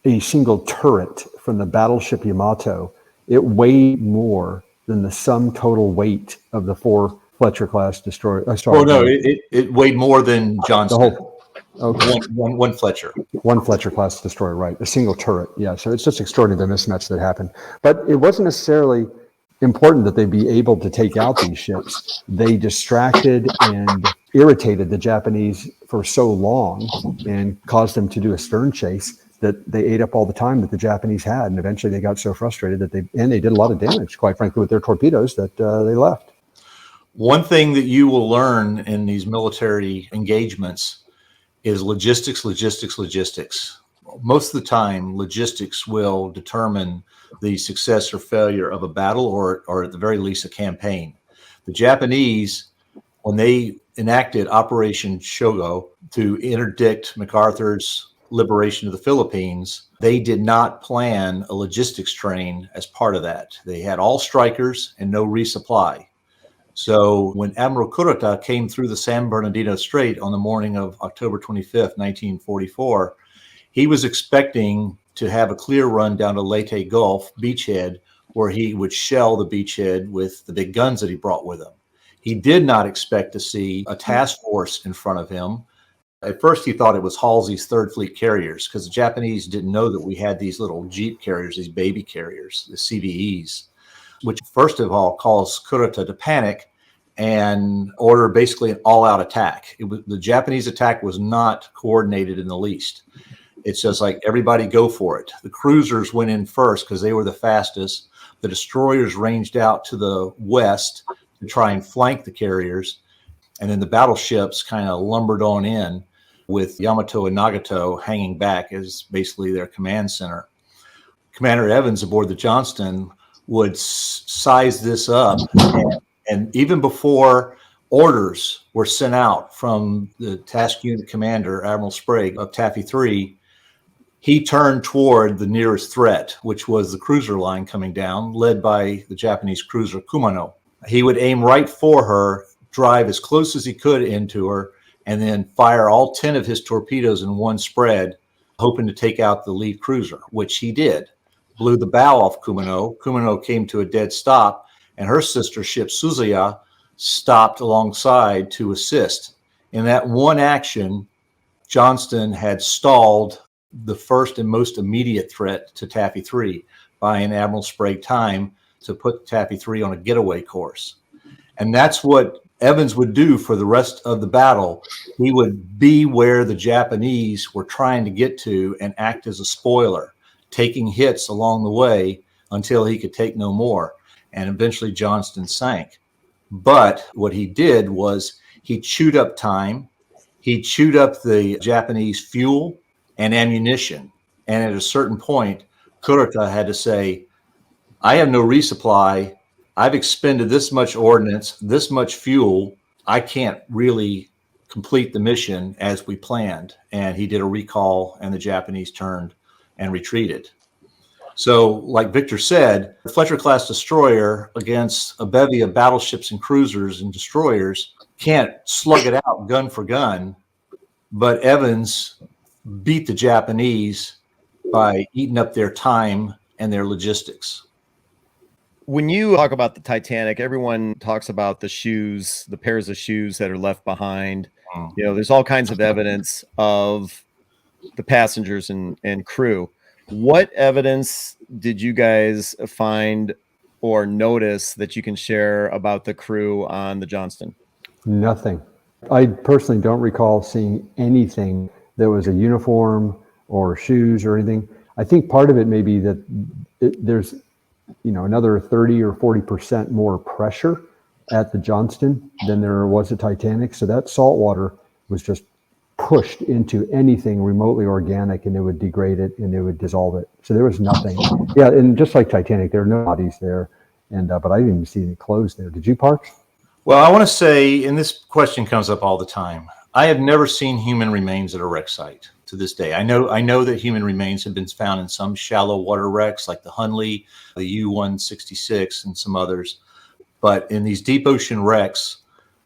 a single turret from the battleship Yamato, it weighed more than the sum total weight of the 4 Fletcher-class destroyers. Oh, no, it weighed more than Johnston. Okay. One Fletcher. One Fletcher-class destroyer, right. A single turret. Yeah, so it's just extraordinary, the mismatch that happened. But it wasn't necessarily important that they be able to take out these ships. They distracted and irritated the Japanese for so long and caused them to do a stern chase that they ate up all the time that the Japanese had. And eventually they got so frustrated that they did a lot of damage, quite frankly, with their torpedoes that they left. One thing that you will learn in these military engagements is logistics. Most of the time, logistics will determine the success or failure of a battle, or at the very least, a campaign. The Japanese, when they enacted Operation Shogo to interdict MacArthur's liberation of the Philippines, they did not plan a logistics train as part of that. They had all strikers and no resupply. So when Admiral Kurota came through the San Bernardino Strait on the morning of October 25th, 1944, He was expecting to have a clear run down to Leyte Gulf beachhead where he would shell the beachhead with the big guns that he brought with him. He did not expect to see a task force in front of him. At first, he thought it was Halsey's Third Fleet carriers because the Japanese didn't know that we had these little Jeep carriers, these baby carriers, the CVEs, which first of all caused Kurita to panic and order basically an all-out attack. The Japanese attack was not coordinated in the least. It's just like everybody go for it. The cruisers went in first because they were the fastest. The destroyers ranged out to the west to try and flank the carriers. And then the battleships kind of lumbered on in with Yamato and Nagato hanging back as basically their command center. Commander Evans aboard the Johnston would size this up. And even before orders were sent out from the task unit commander, Admiral Sprague of Taffy 3, he turned toward the nearest threat, which was the cruiser line coming down, led by the Japanese cruiser Kumano. He would aim right for her, drive as close as he could into her, and then fire all 10 of his torpedoes in one spread, hoping to take out the lead cruiser, which he did. Blew the bow off Kumano. Kumano came to a dead stop, and her sister ship Suzuya stopped alongside to assist. In that one action, Johnston had stalled the first and most immediate threat to Taffy 3 by an Admiral Sprague time to put Taffy 3 on a getaway course. And that's what Evans would do for the rest of the battle. He would be where the Japanese were trying to get to and act as a spoiler, taking hits along the way until he could take no more. And eventually Johnston sank. But what he did was he chewed up time. He chewed up the Japanese fuel and ammunition. And at a certain point, Kurita had to say, I have no resupply. I've expended this much ordnance, this much fuel. I can't really complete the mission as we planned. And he did a recall, and the Japanese turned and retreated. So, like Victor said, the Fletcher-class destroyer against a bevy of battleships and cruisers and destroyers can't slug it out gun for gun, but Evans beat the Japanese by eating up their time and their logistics. When you talk about the Titanic, everyone talks about the shoes, the pairs of shoes that are left behind. You know, there's all kinds of evidence of the passengers and crew. What evidence did you guys find or notice that you can share about the crew on the Johnston? Nothing. I personally don't recall seeing anything that was a uniform or shoes or anything. I think part of it may be that there's, another 30 or 40% more pressure at the Johnston than there was at Titanic. So that salt water was just pushed into anything remotely organic, and it would degrade it and it would dissolve it. So there was nothing. Yeah, and just like Titanic, there are no bodies there, and but I didn't even see any clothes there. Did you, Parks? Well, I want to say, and this question comes up all the time, I have never seen human remains at a wreck site to this day. I know that human remains have been found in some shallow water wrecks like the Hunley, the U-166, and some others. But in these deep ocean wrecks,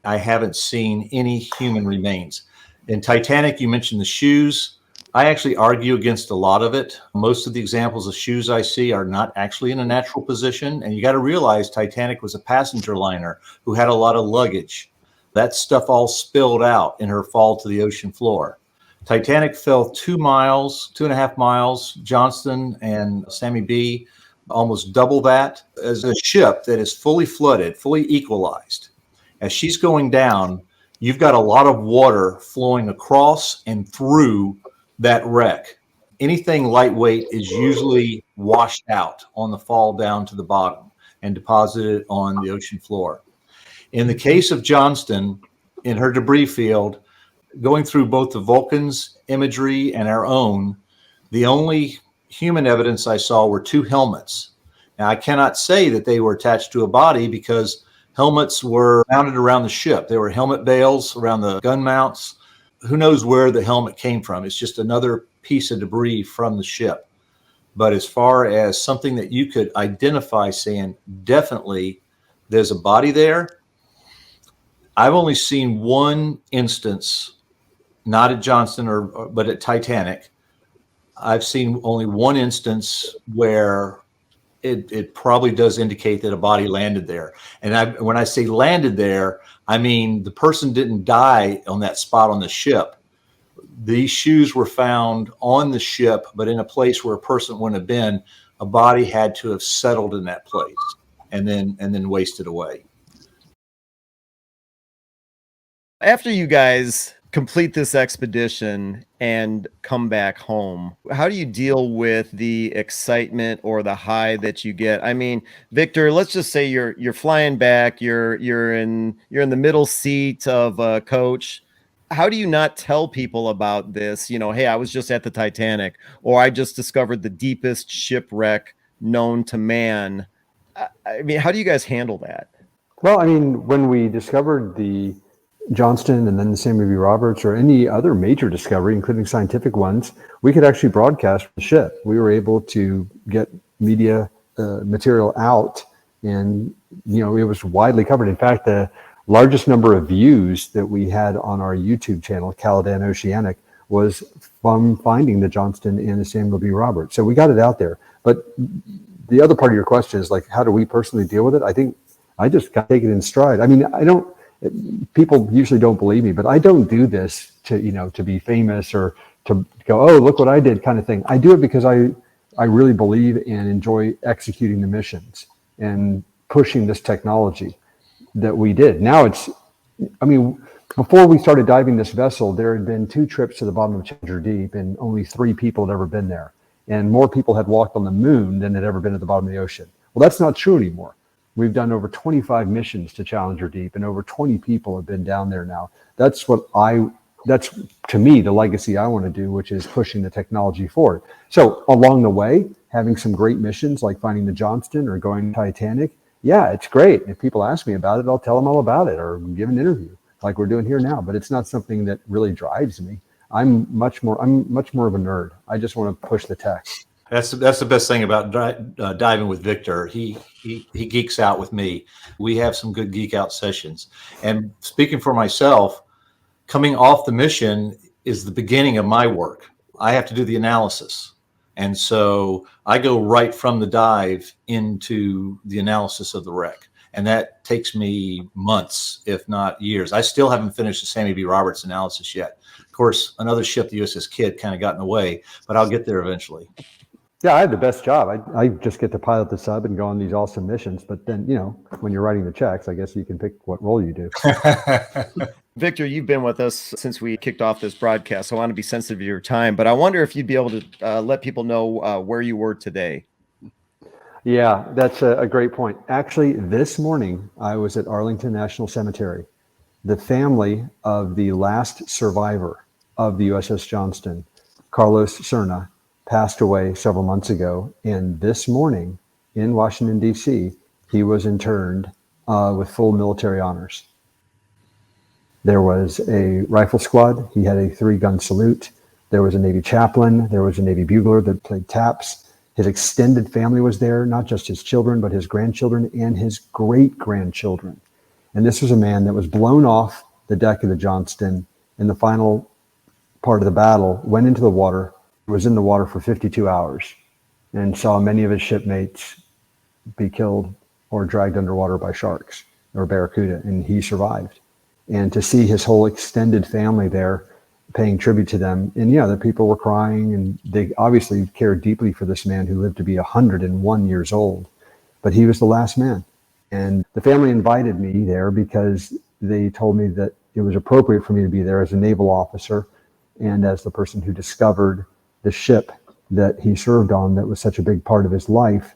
I haven't seen any human remains. In Titanic, you mentioned the shoes. I actually argue against a lot of it. Most of the examples of shoes I see are not actually in a natural position. And you got to realize Titanic was a passenger liner who had a lot of luggage. That stuff all spilled out in her fall to the ocean floor. Titanic fell 2.5 miles. Johnston and Sammy B almost double that. As a ship that is fully flooded, fully equalized, as she's going down, you've got a lot of water flowing across and through that wreck. Anything lightweight is usually washed out on the fall down to the bottom and deposited on the ocean floor. In the case of Johnston, in her debris field, going through both the Vulcan's imagery and our own, the only human evidence I saw were 2 helmets. Now, I cannot say that they were attached to a body because helmets were mounted around the ship. There were helmet bales around the gun mounts. Who knows where the helmet came from? It's just another piece of debris from the ship. But as far as something that you could identify saying definitely there's a body there, I've only seen one instance, not at Johnston but at Titanic, I've seen only one instance where it probably does indicate that a body landed there. And when I say landed there, I mean the person didn't die on that spot on the ship. These shoes were found on the ship, but in a place where a person wouldn't have been. A body had to have settled in that place and then wasted away. After you guys complete this expedition and come back home, how do you deal with the excitement or the high that you get? I mean, Victor, let's just say you're flying back, you're in the middle seat of a coach. How do you not tell people about this? You know, hey, I was just at the Titanic, or I just discovered the deepest shipwreck known to man. I mean, how do you guys handle that? Well, I mean, when we discovered the Johnston and then the Samuel B Roberts or any other major discovery, including scientific ones, we could actually broadcast from the ship. We were able to get media material out, and it was widely covered. In fact, the largest number of views that we had on our YouTube channel, Caladan Oceanic, was from finding the Johnston and the Samuel B Roberts. So we got it out there. But the other part of your question is like, how do we personally deal with it? I think I just got to take it in stride. I mean, people usually don't believe me, but I don't do this to be famous or to go, oh, look what I did kind of thing. I do it because I really believe and enjoy executing the missions and pushing this technology that we did. Now before we started diving this vessel, there had been 2 trips to the bottom of Challenger Deep and only 3 people had ever been there. And more people had walked on the moon than had ever been at the bottom of the ocean. Well, that's not true anymore. We've done over 25 missions to Challenger Deep and over 20 people have been down there now. That's to me, the legacy I want to do, which is pushing the technology forward. So along the way, having some great missions like finding the Johnston or going to Titanic, yeah, it's great. If people ask me about it, I'll tell them all about it or give an interview like we're doing here now. But it's not something that really drives me. I'm much more of a nerd. I just want to push the tech. That's the best thing about diving with Victor. He geeks out with me. We have some good geek out sessions. And speaking for myself, coming off the mission is the beginning of my work. I have to do the analysis. And so I go right from the dive into the analysis of the wreck. And that takes me months, if not years. I still haven't finished the Samuel B Roberts analysis yet. Of course, another ship, the USS Kidd, kind of got in the way, but I'll get there eventually. Yeah, I have the best job. I just get to pilot the sub and go on these awesome missions. But then, when you're writing the checks, I guess you can pick what role you do. Victor, you've been with us since we kicked off this broadcast. So I want to be sensitive to your time, but I wonder if you'd be able to let people know where you were today. Yeah, that's a great point. Actually, this morning, I was at Arlington National Cemetery. The family of the last survivor of the USS Johnston, Carlos Cerna, passed away several months ago. And this morning in Washington, D.C., he was interned with full military honors. There was a rifle squad. He had a 3-gun salute. There was a Navy chaplain. There was a Navy bugler that played taps. His extended family was there, not just his children, but his grandchildren and his great-grandchildren. And this was a man that was blown off the deck of the Johnston in the final part of the battle, went into the water, was in the water for 52 hours, and saw many of his shipmates be killed or dragged underwater by sharks or barracuda, and he survived. And to see his whole extended family there paying tribute to them, and the people were crying, and they obviously cared deeply for this man who lived to be 101 years old, but he was the last man. And the family invited me there because they told me that it was appropriate for me to be there as a naval officer and as the person who discovered the ship that he served on that was such a big part of his life.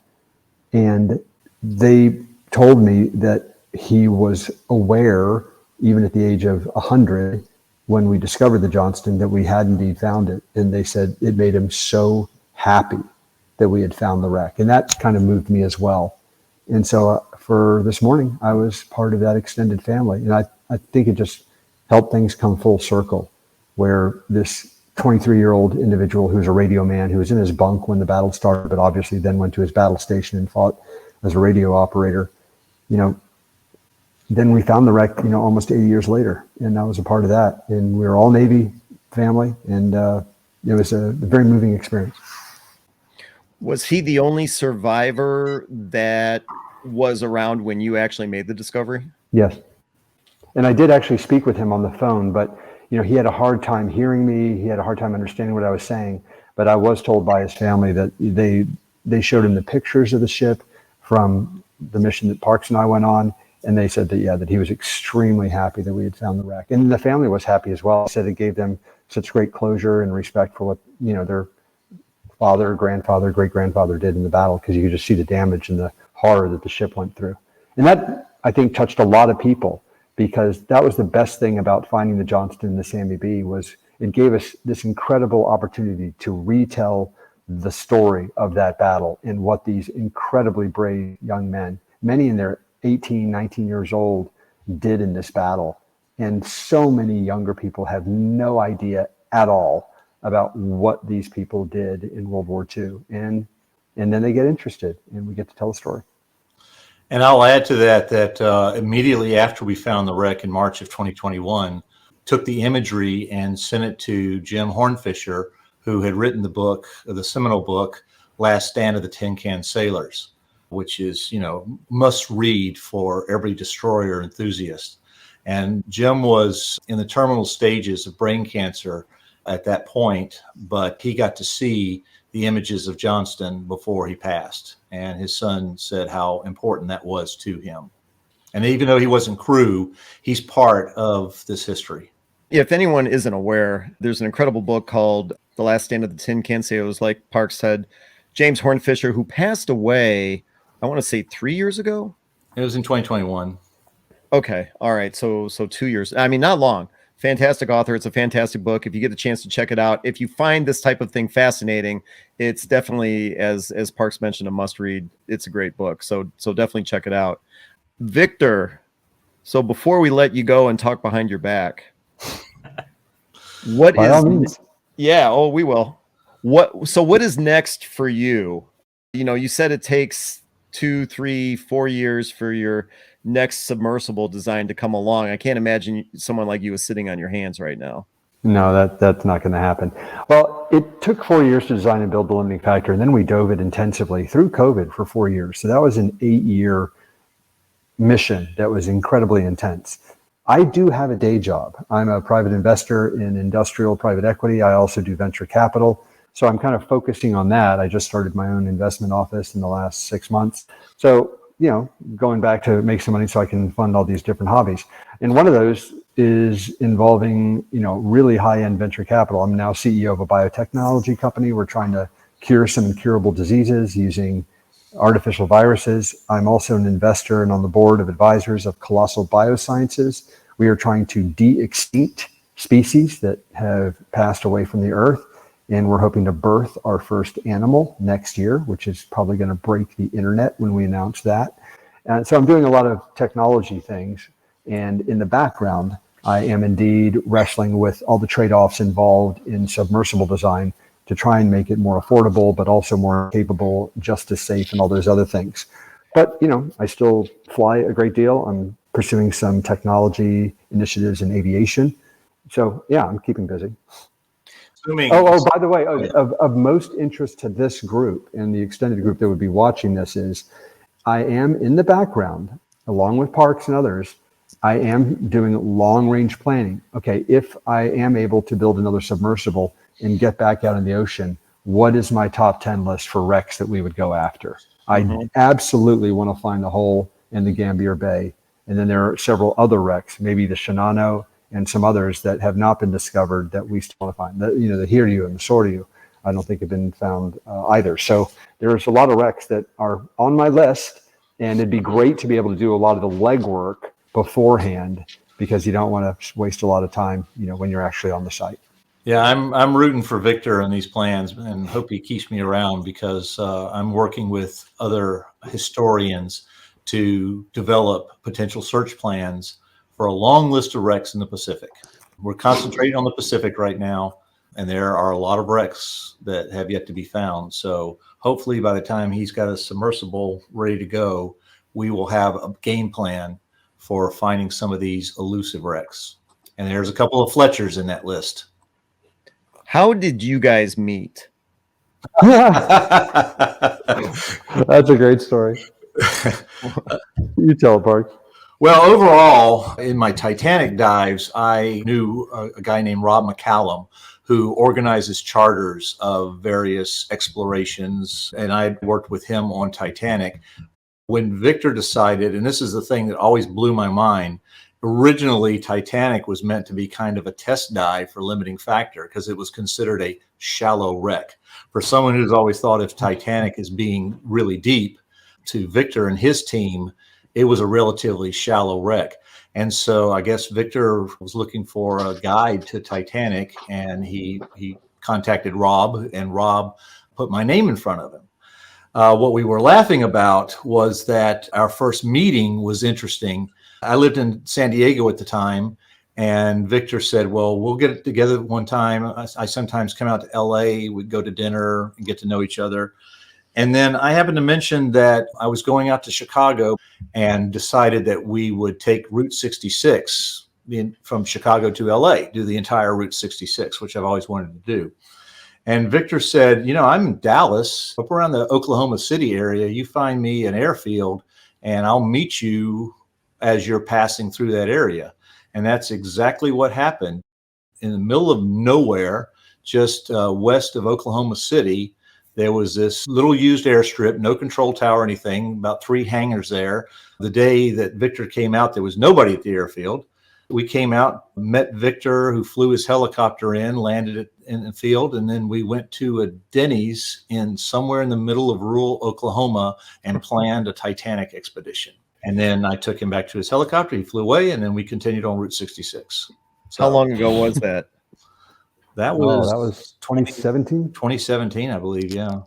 And they told me that he was aware, even at the age of 100, when we discovered the Johnston, that we had indeed found it. And they said it made him so happy that we had found the wreck. And that kind of moved me as well. And so for this morning, I was part of that extended family. And I think it just helped things come full circle, where this 23-year-old individual who was a radio man, who was in his bunk when the battle started, but obviously then went to his battle station and fought as a radio operator, then we found the wreck, almost 80 years later. And I was a part of that. And we were all Navy family. And it was a very moving experience. Was he the only survivor that was around when you actually made the discovery? Yes. And I did actually speak with him on the phone, but he had a hard time hearing me. He had a hard time understanding what I was saying. But I was told by his family that they showed him the pictures of the ship from the mission that Parks and I went on. And they said that he was extremely happy that we had found the wreck. And the family was happy as well. He said it gave them such great closure and respect for what, their father, grandfather, great-grandfather did in the battle, because you could just see the damage and the horror that the ship went through. And that, I think, touched a lot of people, because that was the best thing about finding the Johnston and the Sammy B, was it gave us this incredible opportunity to retell the story of that battle and what these incredibly brave young men, many in their 18, 19 years old, did in this battle. And so many younger people have no idea at all about what these people did in World War II. And then they get interested and we get to tell the story. And I'll add to that immediately after we found the wreck in March of 2021, took the imagery and sent it to Jim Hornfischer, who had written the book, the seminal book, Last Stand of the Tin Can Sailors, which is, must read for every destroyer enthusiast. And Jim was in the terminal stages of brain cancer at that point, but he got to see the images of Johnston before he passed. And his son said how important that was to him. And even though he wasn't crew, he's part of this history. If anyone isn't aware, there's an incredible book called The Last Stand of the Tin Can Sailors, like Parks said. James Hornfischer, who passed away, I want to say 3 years ago. It was in 2021. Okay. All right. So 2 years. I mean, not long. Fantastic author. It's a fantastic book. If you get the chance to check it out, if you find this type of thing fascinating, it's definitely, as Parks mentioned, a must read. It's a great book. So definitely check it out. Victor, so before we let you go and talk behind your back, what is, yeah, oh, we will. What is next for you? You said it takes 2, 3, 4 years for your next submersible design to come along. I can't imagine someone like you is sitting on your hands right now. No, that's not going to happen. Well, it took 4 years to design and build the limiting factor, and then we dove it intensively through COVID for 4 years. So that was an 8-year mission that was incredibly intense. I do have a day job. I'm a private investor in industrial private equity. I also do venture capital. So I'm kind of focusing on that. I just started my own investment office in the last 6 months. So, going back to make some money so I can fund all these different hobbies. And one of those is involving, really high-end venture capital. I'm now CEO of a biotechnology company. We're trying to cure some incurable diseases using artificial viruses. I'm also an investor and on the board of advisors of Colossal Biosciences. We are trying to de-extinct species that have passed away from the earth. And we're hoping to birth our first animal next year, which is probably going to break the internet when we announce that. And so I'm doing a lot of technology things. And in the background, I am indeed wrestling with all the trade-offs involved in submersible design to try and make it more affordable, but also more capable, just as safe, and all those other things. But, I still fly a great deal. I'm pursuing some technology initiatives in aviation. So, yeah, I'm keeping busy. By the way, of most interest to this group and the extended group that would be watching this is I am in the background, along with Parks and others, I am doing long-range planning. Okay, if I am able to build another submersible and get back out in the ocean, what is my top 10 list for wrecks that we would go after? I absolutely want to find the hole in the Gambier Bay. And then there are several other wrecks, maybe the Shinano and some others that have not been discovered that we still want to find. The Hiryu and the Soryu, I don't think have been found either. So there's a lot of wrecks that are on my list, and it'd be great to be able to do a lot of the legwork beforehand, because you don't want to waste a lot of time, when you're actually on the site. Yeah, I'm rooting for Victor on these plans and hope he keeps me around, because I'm working with other historians to develop potential search plans for a long list of wrecks in the Pacific. We're concentrating on the Pacific right now, and there are a lot of wrecks that have yet to be found. So hopefully by the time he's got a submersible ready to go, we will have a game plan for finding some of these elusive wrecks. And there's a couple of Fletchers in that list. How did you guys meet? That's a great story. You tell it, Park. Well, overall, in my Titanic dives, I knew a guy named Rob McCallum who organizes charters of various explorations, and I worked with him on Titanic. When Victor decided, and this is the thing that always blew my mind, originally Titanic was meant to be kind of a test dive for limiting factor because it was considered a shallow wreck. For someone who's always thought of Titanic as being really deep, to Victor and his team, it was a relatively shallow wreck. And so I guess Victor was looking for a guide to Titanic, and he contacted Rob, and Rob put my name in front of him. What we were laughing about was that our first meeting was interesting. I lived in San Diego at the time, and Victor said, well, we'll get together one time. I sometimes come out to LA, we'd go to dinner and get to know each other. And then I happened to mention that I was going out to Chicago and decided that we would take Route 66 from Chicago to LA, do the entire Route 66, which I've always wanted to do. And Victor said, I'm in Dallas, up around the Oklahoma City area. You find me an airfield and I'll meet you as you're passing through that area. And that's exactly what happened. In the middle of nowhere, just west of Oklahoma City, there was this little used airstrip, no control tower or anything, about 3 hangars there. The day that Victor came out, there was nobody at the airfield. We came out, met Victor, who flew his helicopter in, landed it in the field, and then we went to a Denny's in somewhere in the middle of rural Oklahoma and planned a Titanic expedition. And then I took him back to his helicopter. He flew away, and then we continued on Route 66. So, how long ago was that? That was 2017? 2017, I believe, yeah.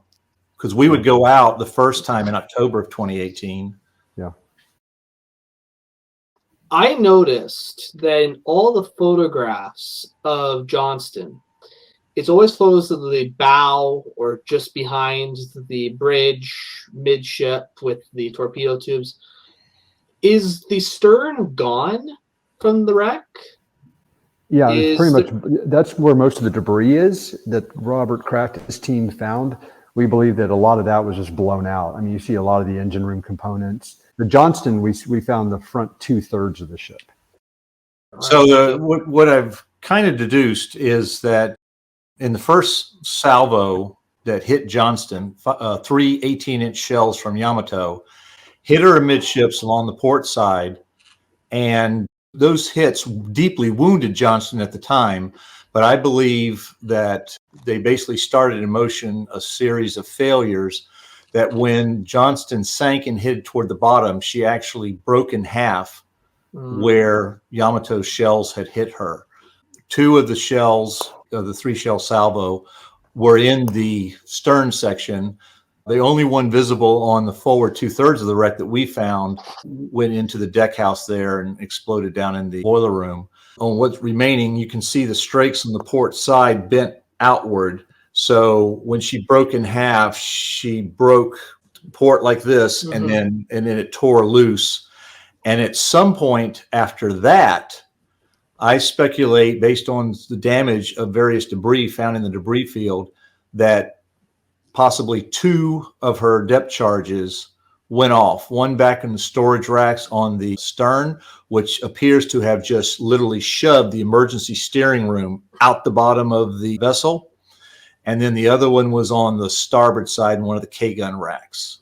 Because we would go out the first time in October of 2018. Yeah. I noticed that in all the photographs of Johnston, it's always photos of the bow or just behind the bridge, midship with the torpedo tubes. Is the stern gone from the wreck? Yeah, it's pretty much. That's where most of the debris is that Robert Kraft and his team found. We believe that a lot of that was just blown out. I mean, you see a lot of the engine room components. The Johnston, we found the front 2/3 of the ship. So what I've kind of deduced is that in the first salvo that hit Johnston, 3 18-inch shells from Yamato hit her amidships along the port side, and those hits deeply wounded Johnston at the time. But I believe that they basically started in motion a series of failures that when Johnston sank and hid toward the bottom, she actually broke in half where Yamato's shells had hit her. 2 of the shells, the 3-shell salvo, were in the stern section. The only one visible on the forward 2/3 of the wreck that we found went into the deck house there and exploded down in the boiler room. On what's remaining, you can see the strakes on the port side bent outward. So when she broke in half, she broke port like this, and then it tore loose. And at some point after that, I speculate, based on the damage of various debris found in the debris field, that possibly 2 of her depth charges went off. One back in the storage racks on the stern, which appears to have just literally shoved the emergency steering room out the bottom of the vessel. And then the other one was on the starboard side in one of the K-gun racks.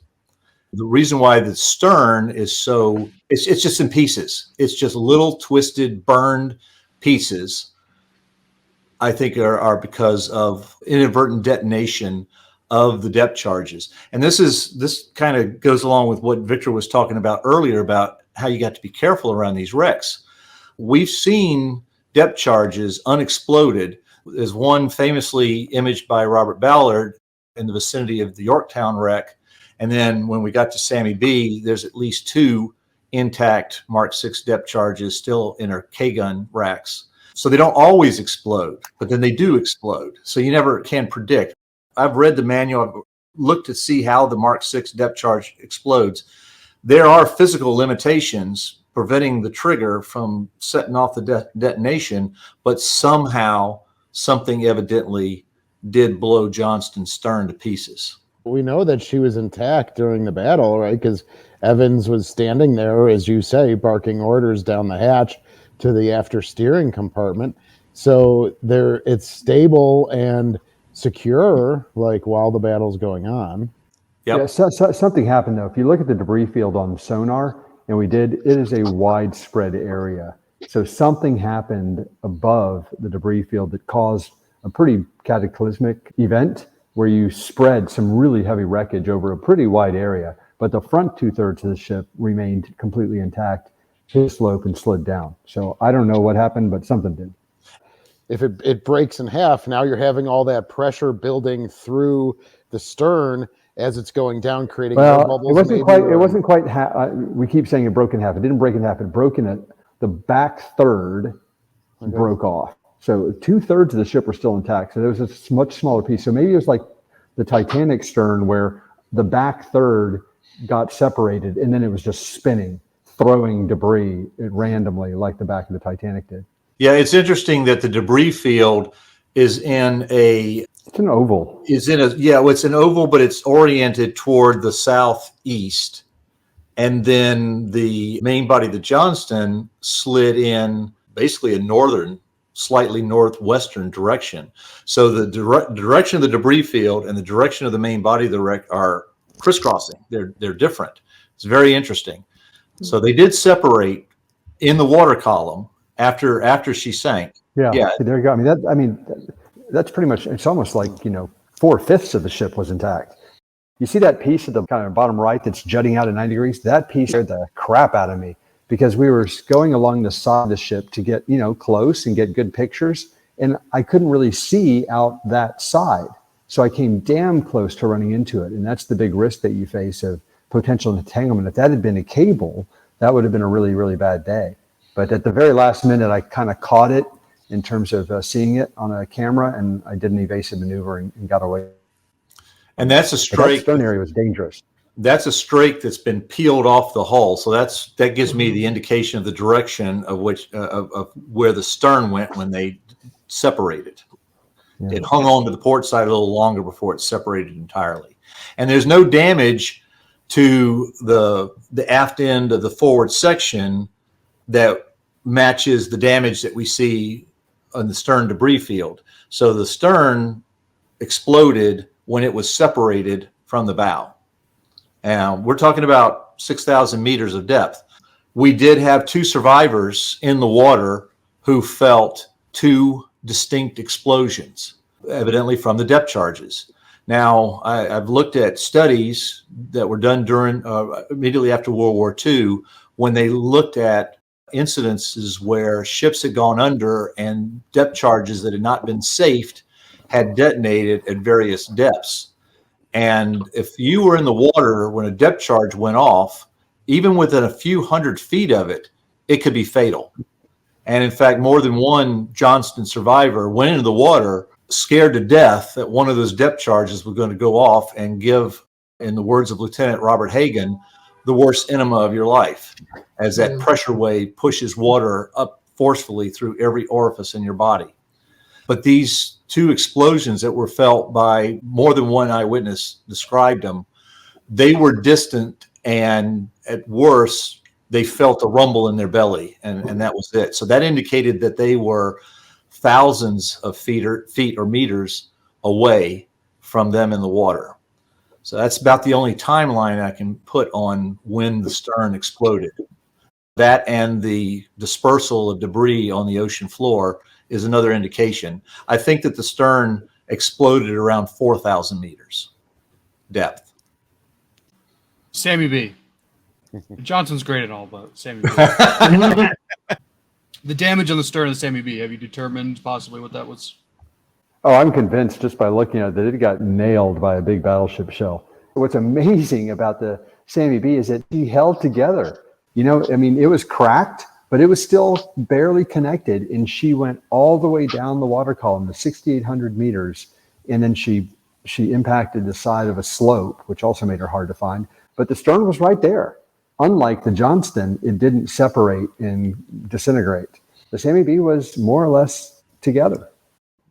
The reason why the stern is so, it's just in pieces. It's just little twisted, burned pieces, I think are because of inadvertent detonation of the depth charges. And this kind of goes along with what Victor was talking about earlier about how you got to be careful around these wrecks. We've seen depth charges unexploded. There's one famously imaged by Robert Ballard in the vicinity of the Yorktown wreck. And then when we got to Sammy B, there's at least 2 intact Mark 6 depth charges still in our K-gun racks. So they don't always explode, but then they do explode. So you never can predict. I've read the manual, I've looked to see how the Mark 6 depth charge explodes. There are physical limitations preventing the trigger from setting off the detonation, but somehow something evidently did blow Johnston's stern to pieces. We know that she was intact during the battle, right? Because Evans was standing there, as you say, barking orders down the hatch to the after steering compartment. So it's stable and secure, like while the battle's going on. Yep. Yeah, something happened though. If you look at the debris field on sonar, and it is a widespread area. So something happened above the debris field that caused a pretty cataclysmic event where you spread some really heavy wreckage over a pretty wide area, but the front 2/3 of the ship remained completely intact, hit the slope and slid down. So I don't know what happened, but something did. If it breaks in half, now you're having all that pressure building through the stern as it's going down, creating air bubbles. It wasn't quite. We keep saying it broke in half. It didn't break in half. It broke in the back third broke off. So 2/3 of the ship were still intact. So there was a much smaller piece. So maybe it was like the Titanic stern where the back third got separated and then it was just spinning, throwing debris randomly like the back of the Titanic did. Yeah, it's interesting that the debris field is in it's an oval. It's an oval, but it's oriented toward the southeast. And then the main body of the Johnston slid in basically a slightly northwestern direction. So the direction of the debris field and the direction of the main body of the wreck are crisscrossing. They're different. It's very interesting. So they did separate in the water column after she sank. Yeah. There you go. That's pretty much. It's almost like 4/5 of the ship was intact. You see that piece at the kind of bottom right that's jutting out at 90 degrees? That piece scared the crap out of me because we were going along the side of the ship to get, close and get good pictures. And I couldn't really see out that side. So I came damn close to running into it. And that's the big risk that you face of potential entanglement. If that had been a cable, that would have been a really, really bad day. But at the very last minute, I kind of caught it in terms of seeing it on a camera, and I did an evasive maneuver and got away. And that's a strake. That stern area was dangerous. That's a strake that's been peeled off the hull. So that gives me the indication of the direction of where the stern went when they separated. Yeah. It hung on to the port side a little longer before it separated entirely. And there's no damage to the aft end of the forward section that matches the damage that we see on the stern debris field. So the stern exploded when it was separated from the bow. And we're talking about 6,000 meters of depth. We did have 2 survivors in the water who felt 2 distinct explosions, evidently from the depth charges. Now, I've looked at studies that were done during immediately after World War II when they looked at incidences where ships had gone under and depth charges that had not been safed had detonated at various depths. And if you were in the water when a depth charge went off, even within a few hundred feet of it, it could be fatal. And in fact, more than one Johnston survivor went into the water scared to death that one of those depth charges was going to go off and give, in the words of Lieutenant Robert Hagan, the worst enema of your life, as that pressure wave pushes water up forcefully through every orifice in your body. But these 2 explosions that were felt by more than one eyewitness described them, they were distant, and at worst, they felt a rumble in their belly, and that was it. So that indicated that they were thousands of feet or meters away from them in the water. So that's about the only timeline I can put on when the stern exploded. That and the dispersal of debris on the ocean floor is another indication. I think that the stern exploded around 4,000 meters depth. Sammy B. Johnson's great and all, but Sammy B. The damage on the stern of the Sammy B, have you determined possibly what that was? Oh, I'm convinced just by looking at it that it got nailed by a big battleship shell. What's amazing about the Sammy B is that he held together. It was cracked, but it was still barely connected, and she went all the way down the water column to 6,800 meters, and then she impacted the side of a slope, which also made her hard to find. But the stern was right there. Unlike the Johnston, it didn't separate and disintegrate. The Sammy B was more or less together.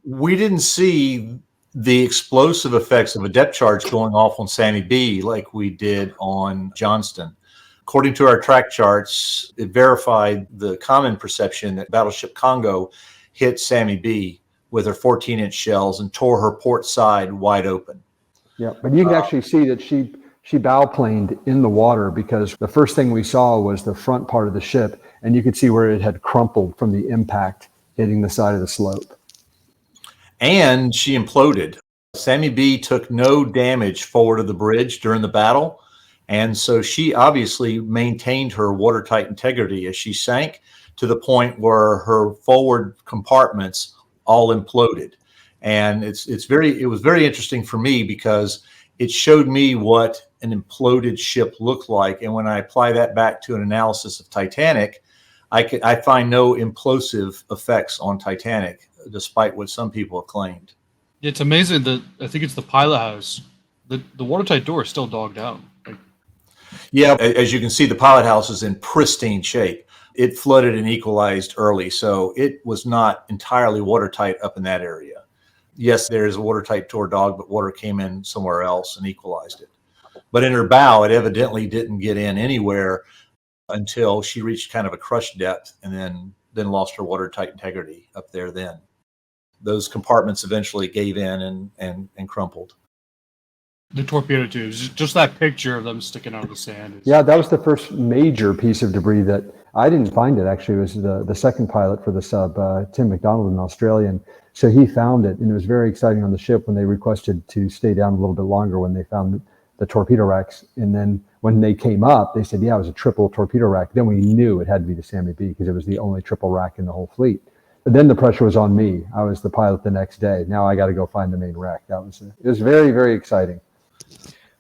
We didn't see the explosive effects of a depth charge going off on Sammy B like we did on Johnston. According to our track charts, it verified the common perception that Battleship Congo hit Sammy B with her 14-inch shells and tore her port side wide open. Yeah, but you can actually see that she bow planed in the water, because the first thing we saw was the front part of the ship, and you could see where it had crumpled from the impact hitting the side of the slope. And she imploded. Sammy B took no damage forward of the bridge during the battle, and so she obviously maintained her watertight integrity as she sank, to the point where her forward compartments all imploded. And it was very interesting for me, because it showed me what an imploded ship looked like. And when I apply that back to an analysis of Titanic, I find no implosive effects on Titanic, despite what some people have claimed. It's amazing that I think it's the pilot house. The watertight door is still dogged out. Yeah, as you can see, the pilot house is in pristine shape. It flooded and equalized early, so it was not entirely watertight up in that area. Yes, there is a watertight door dog, but water came in somewhere else and equalized it. But in her bow, it evidently didn't get in anywhere until she reached kind of a crush depth, and then lost her watertight integrity up there then. Those compartments eventually gave in and crumpled. The torpedo tubes, just that picture of them sticking out of the sand. Yeah, that was the first major piece of debris that I didn't find it. Actually, it was the second pilot for the sub, Tim McDonald, an Australian. So he found it, and it was very exciting on the ship when they requested to stay down a little bit longer when they found the torpedo racks. And then when they came up, they said, yeah, it was a triple torpedo rack. Then we knew it had to be the Sammy B, because it was the only triple rack in the whole fleet. But then the pressure was on me. I was the pilot the next day. Now I got to go find the main wreck. It was very, very exciting.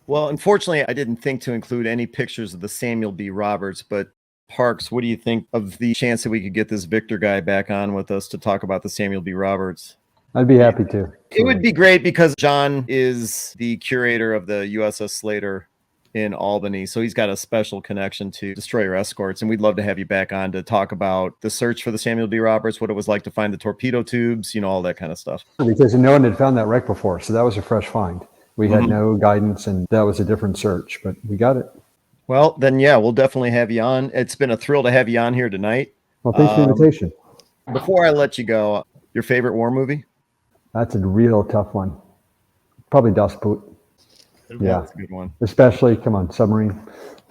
Well, unfortunately, I didn't think to include any pictures of the Samuel B Roberts, but Parks, what do you think of the chance that we could get this Victor guy back on with us to talk about the Samuel B Roberts? I'd be happy to. It would be great, because John is the curator of the USS Slater in Albany, so he's got a special connection to destroyer escorts, and we'd love to have you back on to talk about the search for the Samuel B Roberts, what it was like to find the torpedo tubes, all that kind of stuff. Because no one had found that wreck before, so that was a fresh find. We had no guidance, and that was a different search, but we got it. Well, then, yeah, we'll definitely have you on. It's been a thrill to have you on here tonight. Well, thanks for the invitation. Before I let you go, your favorite war movie? That's a real tough one. Probably Das Boot. Yeah, that's a good one. Especially, come on, Submarine.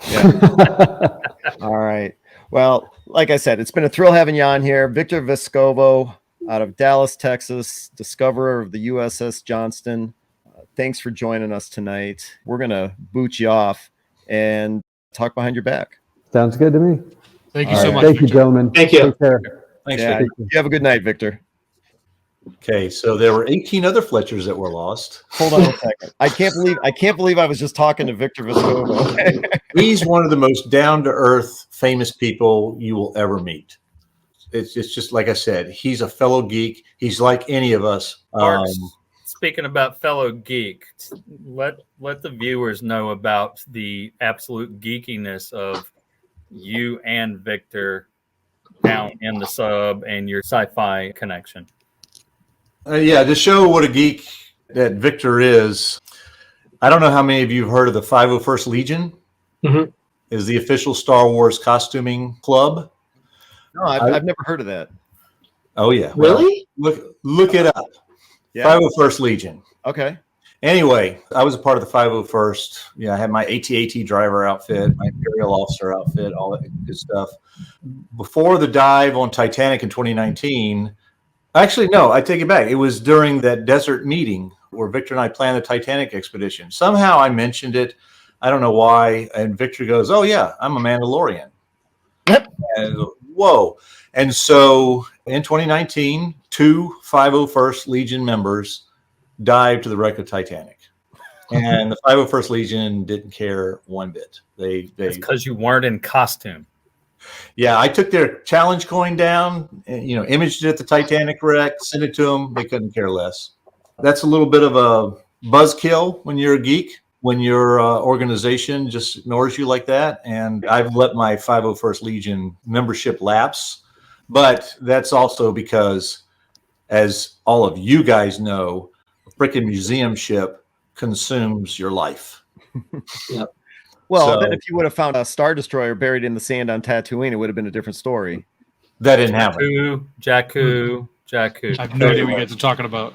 Yeah. All right. Well, like I said, it's been a thrill having you on here. Victor Vescovo out of Dallas, Texas, discoverer of the USS Johnston. Thanks for joining us tonight. We're going to boot you off and talk behind your back. Sounds good to me. Thank you so much. Thank you, gentlemen. Thank you. Take care. Thanks, Yeah, Victor. you have a good night, Victor. Okay, so there were 18 other Fletchers that were lost. Hold on a second. I can't believe I was just talking to Victor Vescovo. He's one of the most down-to-earth, famous people you will ever meet. It's just like I said, he's a fellow geek. He's like any of us. Parks, speaking about fellow geek, let the viewers know about the absolute geekiness of you and Victor down in the sub and your sci-fi connection. Yeah, to show what a geek that Victor is, I don't know how many of you have heard of the 501st Legion. Mm-hmm. Is the official Star Wars costuming club. No, I've never heard of that. Oh, yeah. Really? Well, look it up. Yeah. 501st Legion. Okay. Anyway, I was a part of the 501st. Yeah, I had my AT-AT driver outfit, my Imperial officer outfit, all that good stuff. Before the dive on Titanic in 2019, actually, no, I take it back. It was during that desert meeting where Victor and I planned the Titanic expedition. Somehow I mentioned it. I don't know why. And Victor goes, oh, yeah, I'm a Mandalorian. Yep. And, whoa. And so in 2019, 2 501st Legion members dived to the wreck of Titanic. And the 501st Legion didn't care one bit. It's because you weren't in costume. Yeah, I took their challenge coin down, and, imaged it at the Titanic wreck, sent it to them. They couldn't care less. That's a little bit of a buzzkill when you're a geek, when your organization just ignores you like that. And I've let my 501st Legion membership lapse. But that's also because as all of you guys know, a frickin' museum ship consumes your life. Yep. Well, So- then if you would have found a Star Destroyer buried in the sand on Tatooine, it would have been a different story. That didn't happen. Jakku. I have no idea what you guys are talking about.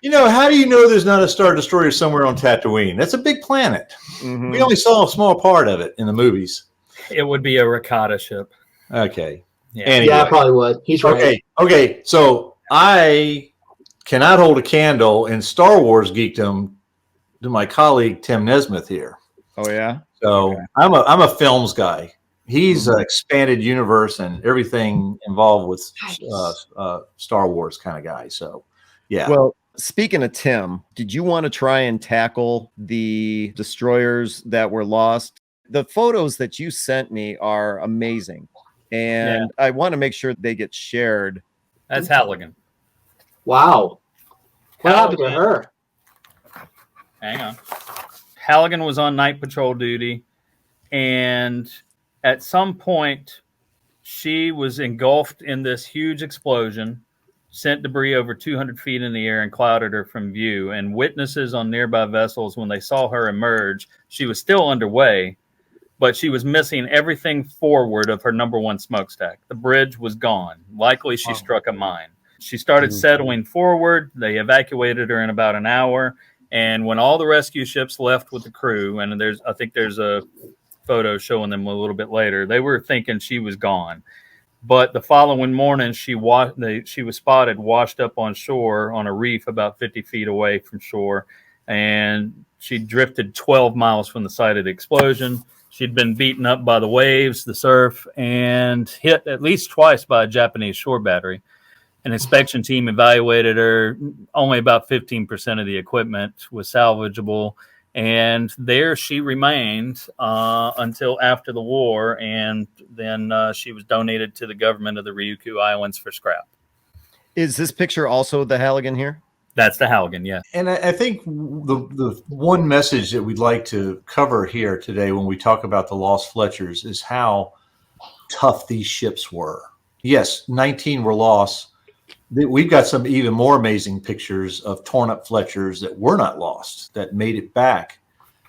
You know, how do you know there's not a Star Destroyer somewhere on Tatooine? That's a big planet. Mhm. We only saw a small part of it in the movies. It would be a ricotta ship. Okay. Yeah. Anyway. Yeah, I probably would. He's right. Okay. So I cannot hold a candle in Star Wars geekdom to my colleague Tim Nesmith here. Oh yeah. So Okay. I'm a films guy. He's an expanded universe and everything involved with Star Wars kind of guy. So yeah. Well, speaking of Tim, did you want to try and tackle the destroyers that were lost? The photos that you sent me are amazing, and I want to make sure they get shared. That's Halligan. Wow. What happened to her? Hang on. Halligan was on night patrol duty, and at some point, she was engulfed in this huge explosion, sent debris over 200 feet in the air, and clouded her from view. And witnesses on nearby vessels, when they saw her emerge, she was still underway, but she was missing everything forward of her number one smokestack. The bridge was gone. Likely she struck a mine. She started settling forward. They evacuated her in about an hour. And when all the rescue ships left with the crew, and I think there's a photo showing them a little bit later, they were thinking she was gone. But the following morning, she was spotted washed up on shore on a reef about 50 feet away from shore. And she drifted 12 miles from the site of the explosion. She'd been beaten up by the waves, the surf, and hit at least twice by a Japanese shore battery. An inspection team evaluated her. Only about 15% of the equipment was salvageable. And there she remained until after the war. And then she was donated to the government of the Ryukyu Islands for scrap. Is this picture also the Halligan here? That's the Halligan, yeah. And I think the one message that we'd like to cover here today when we talk about the lost Fletchers is how tough these ships were. Yes, 19 were lost. We've got some even more amazing pictures of torn up Fletchers that were not lost, that made it back.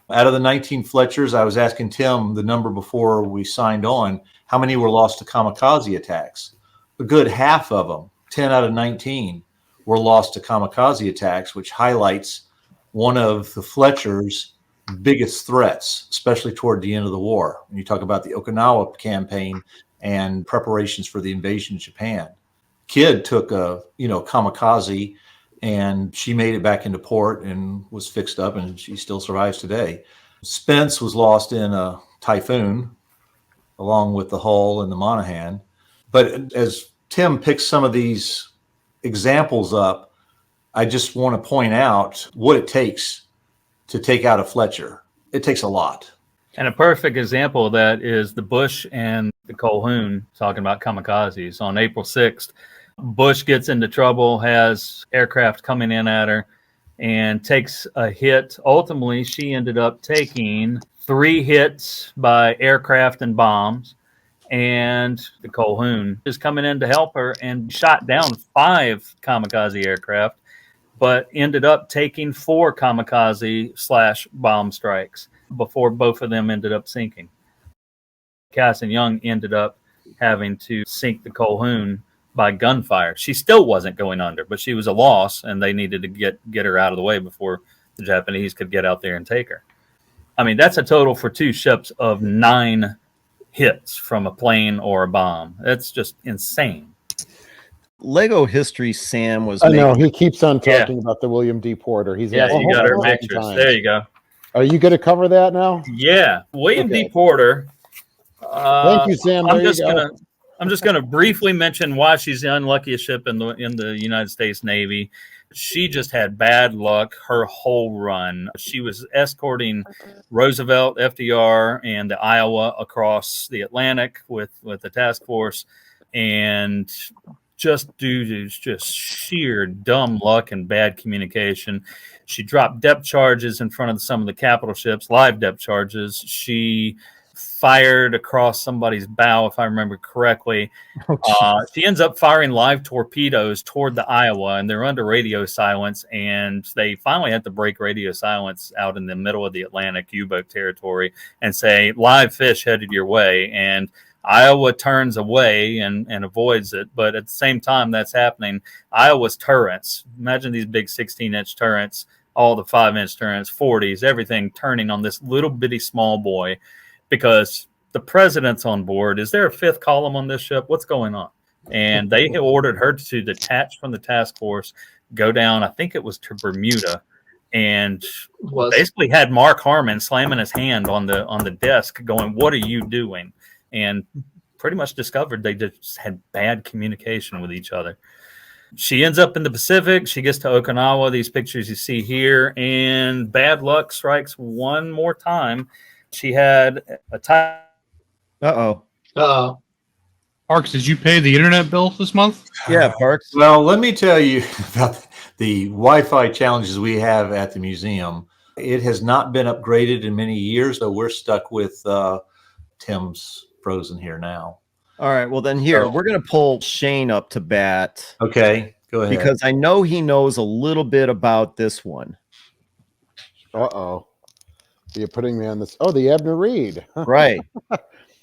Out of the 19 Fletchers, I was asking Tim the number before we signed on, how many were lost to kamikaze attacks? A good half of them, 10 out of 19, were lost to kamikaze attacks, which highlights one of the Fletcher's biggest threats, especially toward the end of the war. When you talk about the Okinawa campaign and preparations for the invasion of Japan. Kid took a kamikaze, and she made it back into port and was fixed up, and she still survives today. Spence was lost in a typhoon along with the Hull and the Monaghan. But as Tim picks some of these examples up, I just want to point out what it takes to take out a Fletcher. It takes a lot. And a perfect example of that is the Bush and the Colquhoun talking about kamikazes. On April 6th, Bush gets into trouble, has aircraft coming in at her, and takes a hit. Ultimately, she ended up taking 3 hits by aircraft and bombs. And the Colquhoun is coming in to help her and shot down 5 kamikaze aircraft, but ended up taking 4 kamikaze/bomb strikes before both of them ended up sinking. Cass and Young ended up having to sink the Colquhoun by gunfire. She still wasn't going under, but she was a loss, and they needed to get her out of the way before the Japanese could get out there and take her. I mean, that's a total for 2 ships of 9 hits from a plane or a bomb. That's just insane. Lego History Sam was I know he keeps on talking about the William D. Porter. He's You got her pictures. There you go. Are you going to cover that now? Yeah, William D. Porter. Thank you, Sam. I'm just gonna briefly mention why she's the unluckiest ship in the United States Navy. She just had bad luck her whole run. She was escorting Roosevelt, FDR, and the Iowa across the Atlantic with the task force, and just due to just sheer dumb luck and bad communication, she dropped depth charges in front of some of the capital ships, live depth charges. She fired across somebody's bow, if I remember correctly. She ends up firing live torpedoes toward the Iowa, and they're under radio silence, and they finally have to break radio silence out in the middle of the Atlantic U-boat territory and say, live fish headed your way. And Iowa turns away and avoids it. But at the same time that's happening, Iowa's turrets, imagine these big 16-inch turrets, all the 5-inch turrets, 40s, everything turning on this little bitty small boy, because the president's on board. Is there a fifth column on this ship? What's going on? And they ordered her to detach from the task force, go down, I think it was to Bermuda, and basically had Mark Harmon slamming his hand on the desk going, what are you doing? And pretty much discovered they just had bad communication with each other. She ends up in the Pacific. She gets to Okinawa, these pictures you see here, and bad luck strikes one more time. She had a time. Uh-oh. Parks, did you pay the internet bill this month? Yeah, Parks. Well, let me tell you about the Wi-Fi challenges we have at the museum. It has not been upgraded in many years, so we're stuck with Tim's frozen here now. All right. Well, then here, we're going to pull Shane up to bat. Okay, go ahead. Because I know he knows a little bit about this one. Uh-oh. You're putting me on this. Oh, the Abner Reed. Right.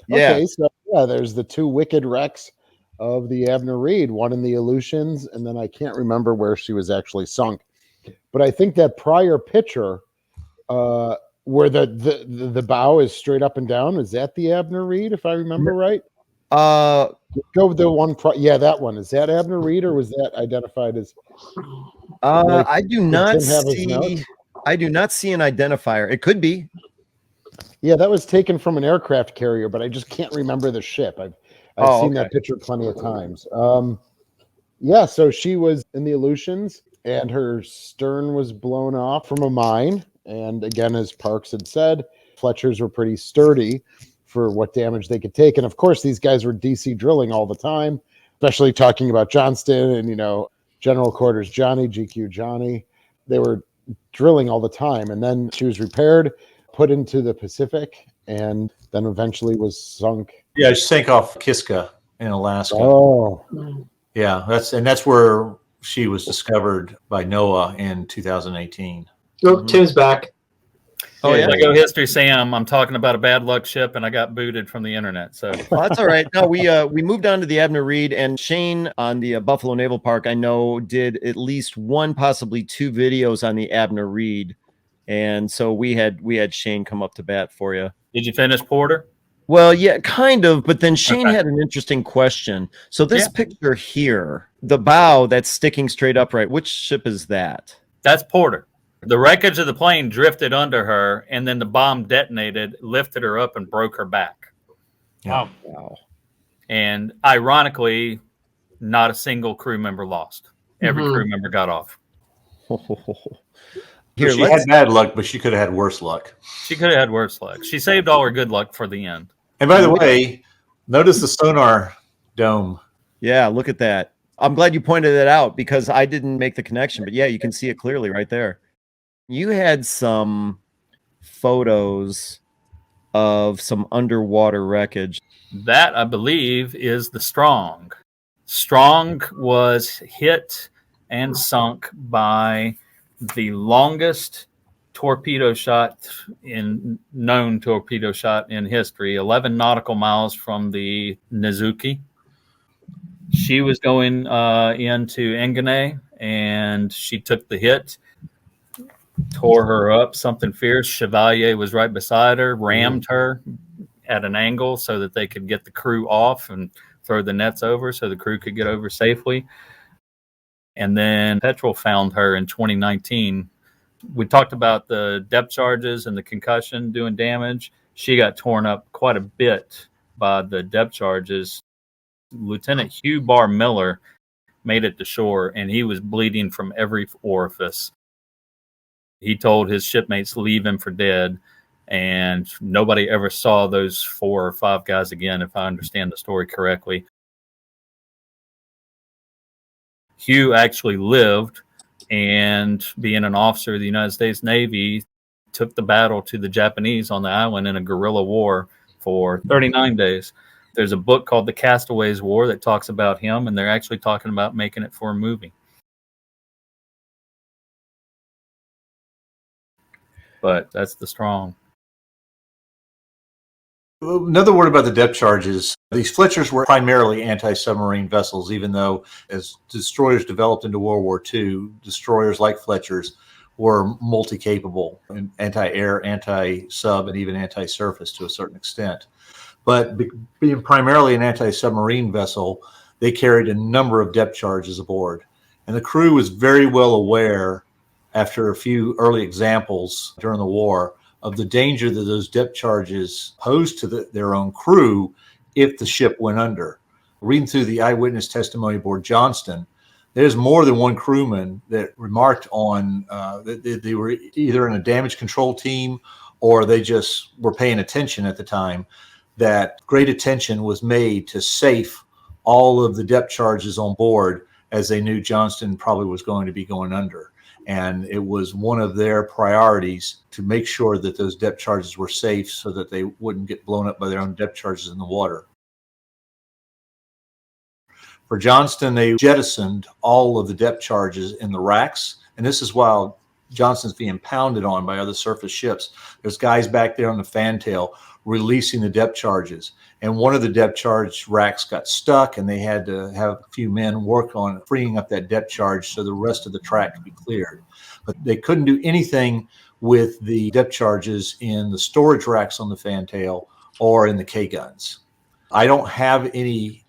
Yeah. Okay, so yeah, there's the two wicked wrecks of the Abner Reed, one in the Aleutians, and then I can't remember where she was actually sunk. But I think that prior picture where the bow is straight up and down, is that the Abner Reed, if I remember right? Go with the one. Yeah, that one. Is that Abner Reed, or was that identified as? I do not see. I do not see an identifier. It could be. Yeah, that was taken from an aircraft carrier, but I just can't remember the ship. I've seen that picture plenty of times. Yeah, so she was in the Aleutians, and her stern was blown off from a mine. And again, as Parks had said, Fletchers were pretty sturdy for what damage they could take. And of course, these guys were DC drilling all the time, especially talking about Johnston and, General Quarters Johnny, GQ Johnny. They were drilling all the time. And then she was repaired, put into the Pacific, and then eventually was sunk. Yeah, she sank off Kiska in Alaska. Oh. Yeah, that's where she was discovered by NOAA in 2018. Oh, Tim's back. Oh, yeah. Go History Sam. I'm talking about a bad luck ship, and I got booted from the internet. So well, that's all right. No, we moved on to the Abner Reed, and Shane on the Buffalo Naval Park, I know, did at least one, possibly two videos on the Abner Reed, and so we had Shane come up to bat for you. Did you finish Porter? Well, yeah, kind of, but then Shane had an interesting question. So this picture here, the bow that's sticking straight upright, which ship is that? That's Porter. The wreckage of the plane drifted under her, and then the bomb detonated, lifted her up, and broke her back. Yeah. Wow. And ironically, not a single crew member lost. Every crew member got off. Here, she had bad luck, but she could have had worse luck. She could have had worse luck. She saved all her good luck for the end. And by the way, notice the sonar dome. Yeah, look at that. I'm glad you pointed it out because I didn't make the connection. But yeah, you can see it clearly right there. You had some photos of some underwater wreckage. That, I believe, is the Strong. Strong was hit and sunk by the longest torpedo shot known torpedo shot in history, 11 nautical miles from the Nizuki. She was going into Engine, and she took the hit. Tore her up, something fierce. Chevalier was right beside her, rammed her at an angle so that they could get the crew off and throw the nets over so the crew could get over safely. And then Petrel found her in 2019. We talked about the depth charges and the concussion doing damage. She got torn up quite a bit by the depth charges. Lieutenant Hugh Barr Miller made it to shore, and he was bleeding from every orifice. He told his shipmates to leave him for dead, and nobody ever saw those 4 or 5 guys again, if I understand the story correctly. Hugh actually lived, and being an officer of the United States Navy, took the battle to the Japanese on the island in a guerrilla war for 39 days. There's a book called The Castaways War that talks about him, and they're actually talking about making it for a movie. But that's the Strong. Another word about the depth charges. These Fletchers were primarily anti-submarine vessels, even though as destroyers developed into World War II, destroyers like Fletchers were multi-capable, anti-air, anti-sub, and even anti-surface to a certain extent. But being primarily an anti-submarine vessel, they carried a number of depth charges aboard. And the crew was very well aware, after a few early examples during the war, of the danger that those depth charges posed to their own crew if the ship went under. Reading through the eyewitness testimony aboard Johnston, there's more than one crewman that remarked on that they were either in a damage control team or they just were paying attention at the time, that great attention was made to safe all of the depth charges on board, as they knew Johnston probably was going to be going under. And it was one of their priorities to make sure that those depth charges were safe so that they wouldn't get blown up by their own depth charges in the water. For Johnston, they jettisoned all of the depth charges in the racks. And this is while Johnston's being pounded on by other surface ships. There's guys back there on the fantail releasing the depth charges. And one of the depth charge racks got stuck, and they had to have a few men work on freeing up that depth charge so the rest of the track could be cleared. But they couldn't do anything with the depth charges in the storage racks on the fantail or in the K-guns. I don't have any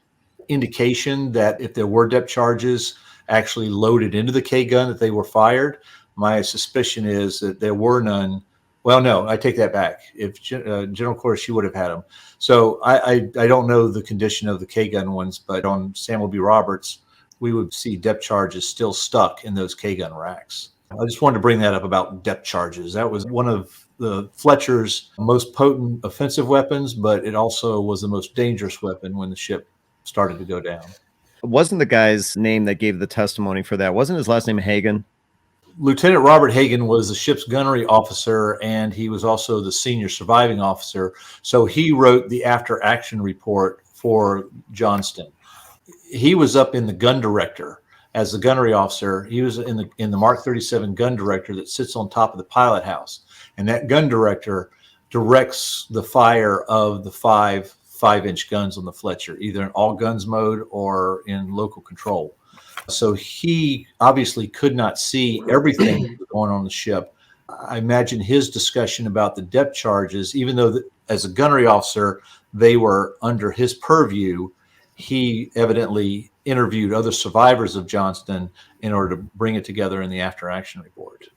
indication that if there were depth charges actually loaded into the K-gun that they were fired. My suspicion is that there were none. Well, no, I take that back. If General Cordes, she would have had them. So I don't know the condition of the K-gun ones, but on Samuel B Roberts, we would see depth charges still stuck in those K-gun racks. I just wanted to bring that up about depth charges. That was one of the Fletcher's most potent offensive weapons, but it also was the most dangerous weapon when the ship started to go down. Wasn't the guy's name that gave the testimony for that, wasn't his last name Hagen? Lieutenant Robert Hagen was the ship's gunnery officer, and he was also the senior surviving officer. So he wrote the after action report for Johnston. He was up in the gun director as the gunnery officer. He was in the Mark 37 gun director that sits on top of the pilot house. And that gun director directs the fire of the five 5-inch guns on the Fletcher, either in all guns mode or in local control. So he obviously could not see everything that was going on the ship. I imagine his discussion about the depth charges, even though as a gunnery officer, they were under his purview, he evidently interviewed other survivors of Johnston in order to bring it together in the after action report.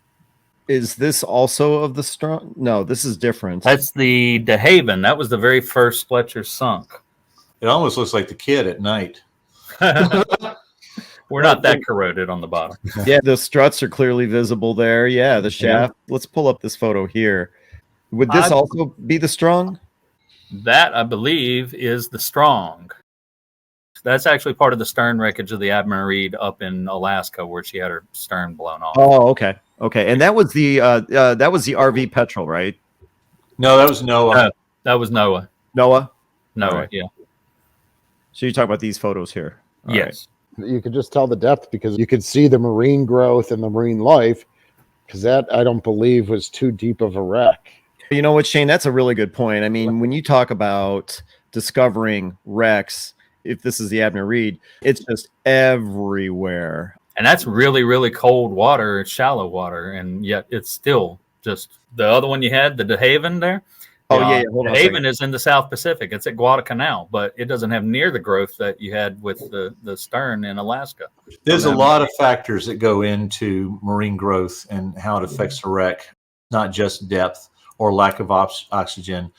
Is this also of the Strong? No, this is different. That's the De Haven. That was the very first Fletcher sunk. It almost looks like the Kid at night. We're not that corroded on the bottom. Yeah, the struts are clearly visible there. Yeah, the shaft. Yeah. Let's pull up this photo here. Would this also be the Strong? That, I believe, is the Strong. That's actually part of the stern wreckage of the Admiral up in Alaska, where she had her stern blown off. Oh, okay, okay. And that was the RV Petrel, right? No, that was Noah. That was Noah. Noah, right. Yeah. So you talk about these photos here. All yes. Right. You could just tell the depth because you could see the marine growth and the marine life, because that I don't believe was too deep of a wreck. You know what, Shane? That's a really good point. I mean, when you talk about discovering wrecks, if this is the Abner Reed, it's just everywhere. And that's really, really cold water. It's shallow water. And yet it's still just the other one you had, the De Haven there. Oh, yeah. The Haven is in the South Pacific. It's at Guadalcanal, but it doesn't have near the growth that you had with the stern in Alaska. There's a lot of factors that go into marine growth and how it affects a wreck, not just depth or lack of oxygen.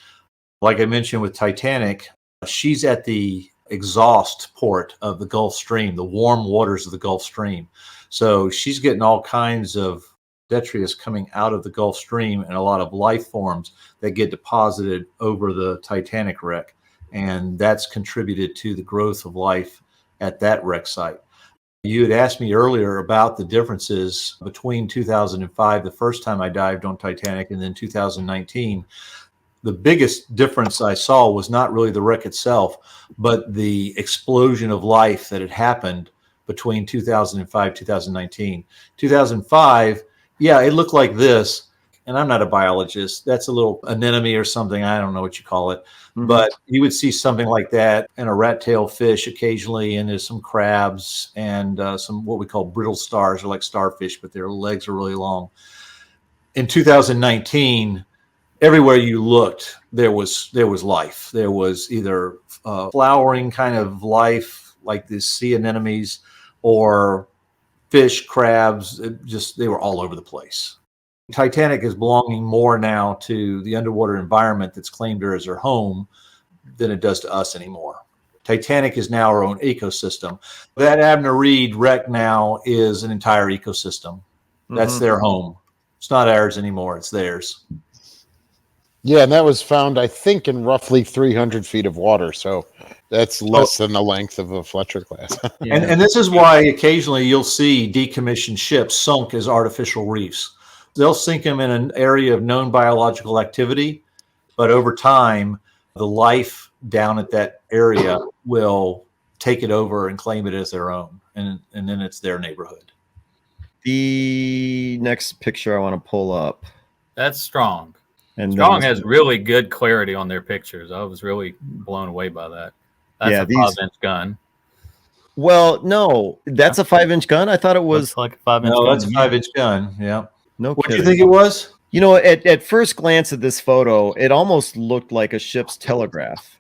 Like I mentioned with Titanic, she's at the exhaust port of the Gulf Stream, the warm waters of the Gulf Stream. So she's getting all kinds of detritus coming out of the Gulf Stream and a lot of life forms that get deposited over the Titanic wreck. And that's contributed to the growth of life at that wreck site. You had asked me earlier about the differences between 2005, the first time I dived on Titanic, and then 2019. the biggest difference I saw was not really the wreck itself, but the explosion of life that had happened between 2005, 2019. 2005, yeah, it looked like this. And I'm not a biologist. That's a little anemone or something. I don't know what you call it. Mm-hmm. But you would see something like that and a rat-tailed fish occasionally, and there's some crabs and some what we call brittle stars, or like starfish, but their legs are really long. In 2019, everywhere you looked, there was life. There was either flowering kind of life, like the sea anemones, or fish, crabs. They were all over the place. Titanic is belonging more now to the underwater environment that's claimed her as her home than it does to us anymore. Titanic is now our own ecosystem. That Abner Reed wreck now is an entire ecosystem. That's their home. It's not ours anymore. It's theirs. Yeah, and that was found, I think, in roughly 300 feet of water. So that's less than the length of a Fletcher-class. Yeah. And this is why occasionally you'll see decommissioned ships sunk as artificial reefs. They'll sink them in an area of known biological activity, but over time, the life down at that area will take it over and claim it as their own, and then it's their neighborhood. The next picture I want to pull up. That's Strong. And Strong has really good clarity on their pictures. I was really blown away by that. That's a 5-inch gun. Well, no, that's a 5-inch gun. I thought it was like a 5-inch gun. No, that's a 5-inch gun. Yeah. No What do kidding. you think it was? You know, at first glance at this photo, it almost looked like a ship's telegraph.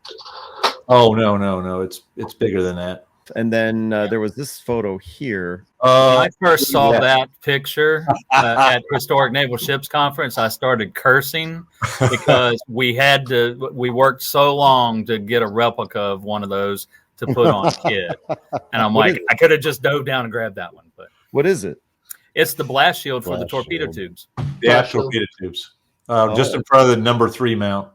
Oh, no. It's bigger than that. And then there was this photo here. When I first saw that picture at Historic Naval Ships Conference, I started cursing because we worked so long to get a replica of one of those to put on Kid. And I'm like, I could have just dove down and grabbed that one. But what is it? It's the blast shield for the torpedo tubes. Yeah, torpedo tubes. Just in front of the number 3 mount.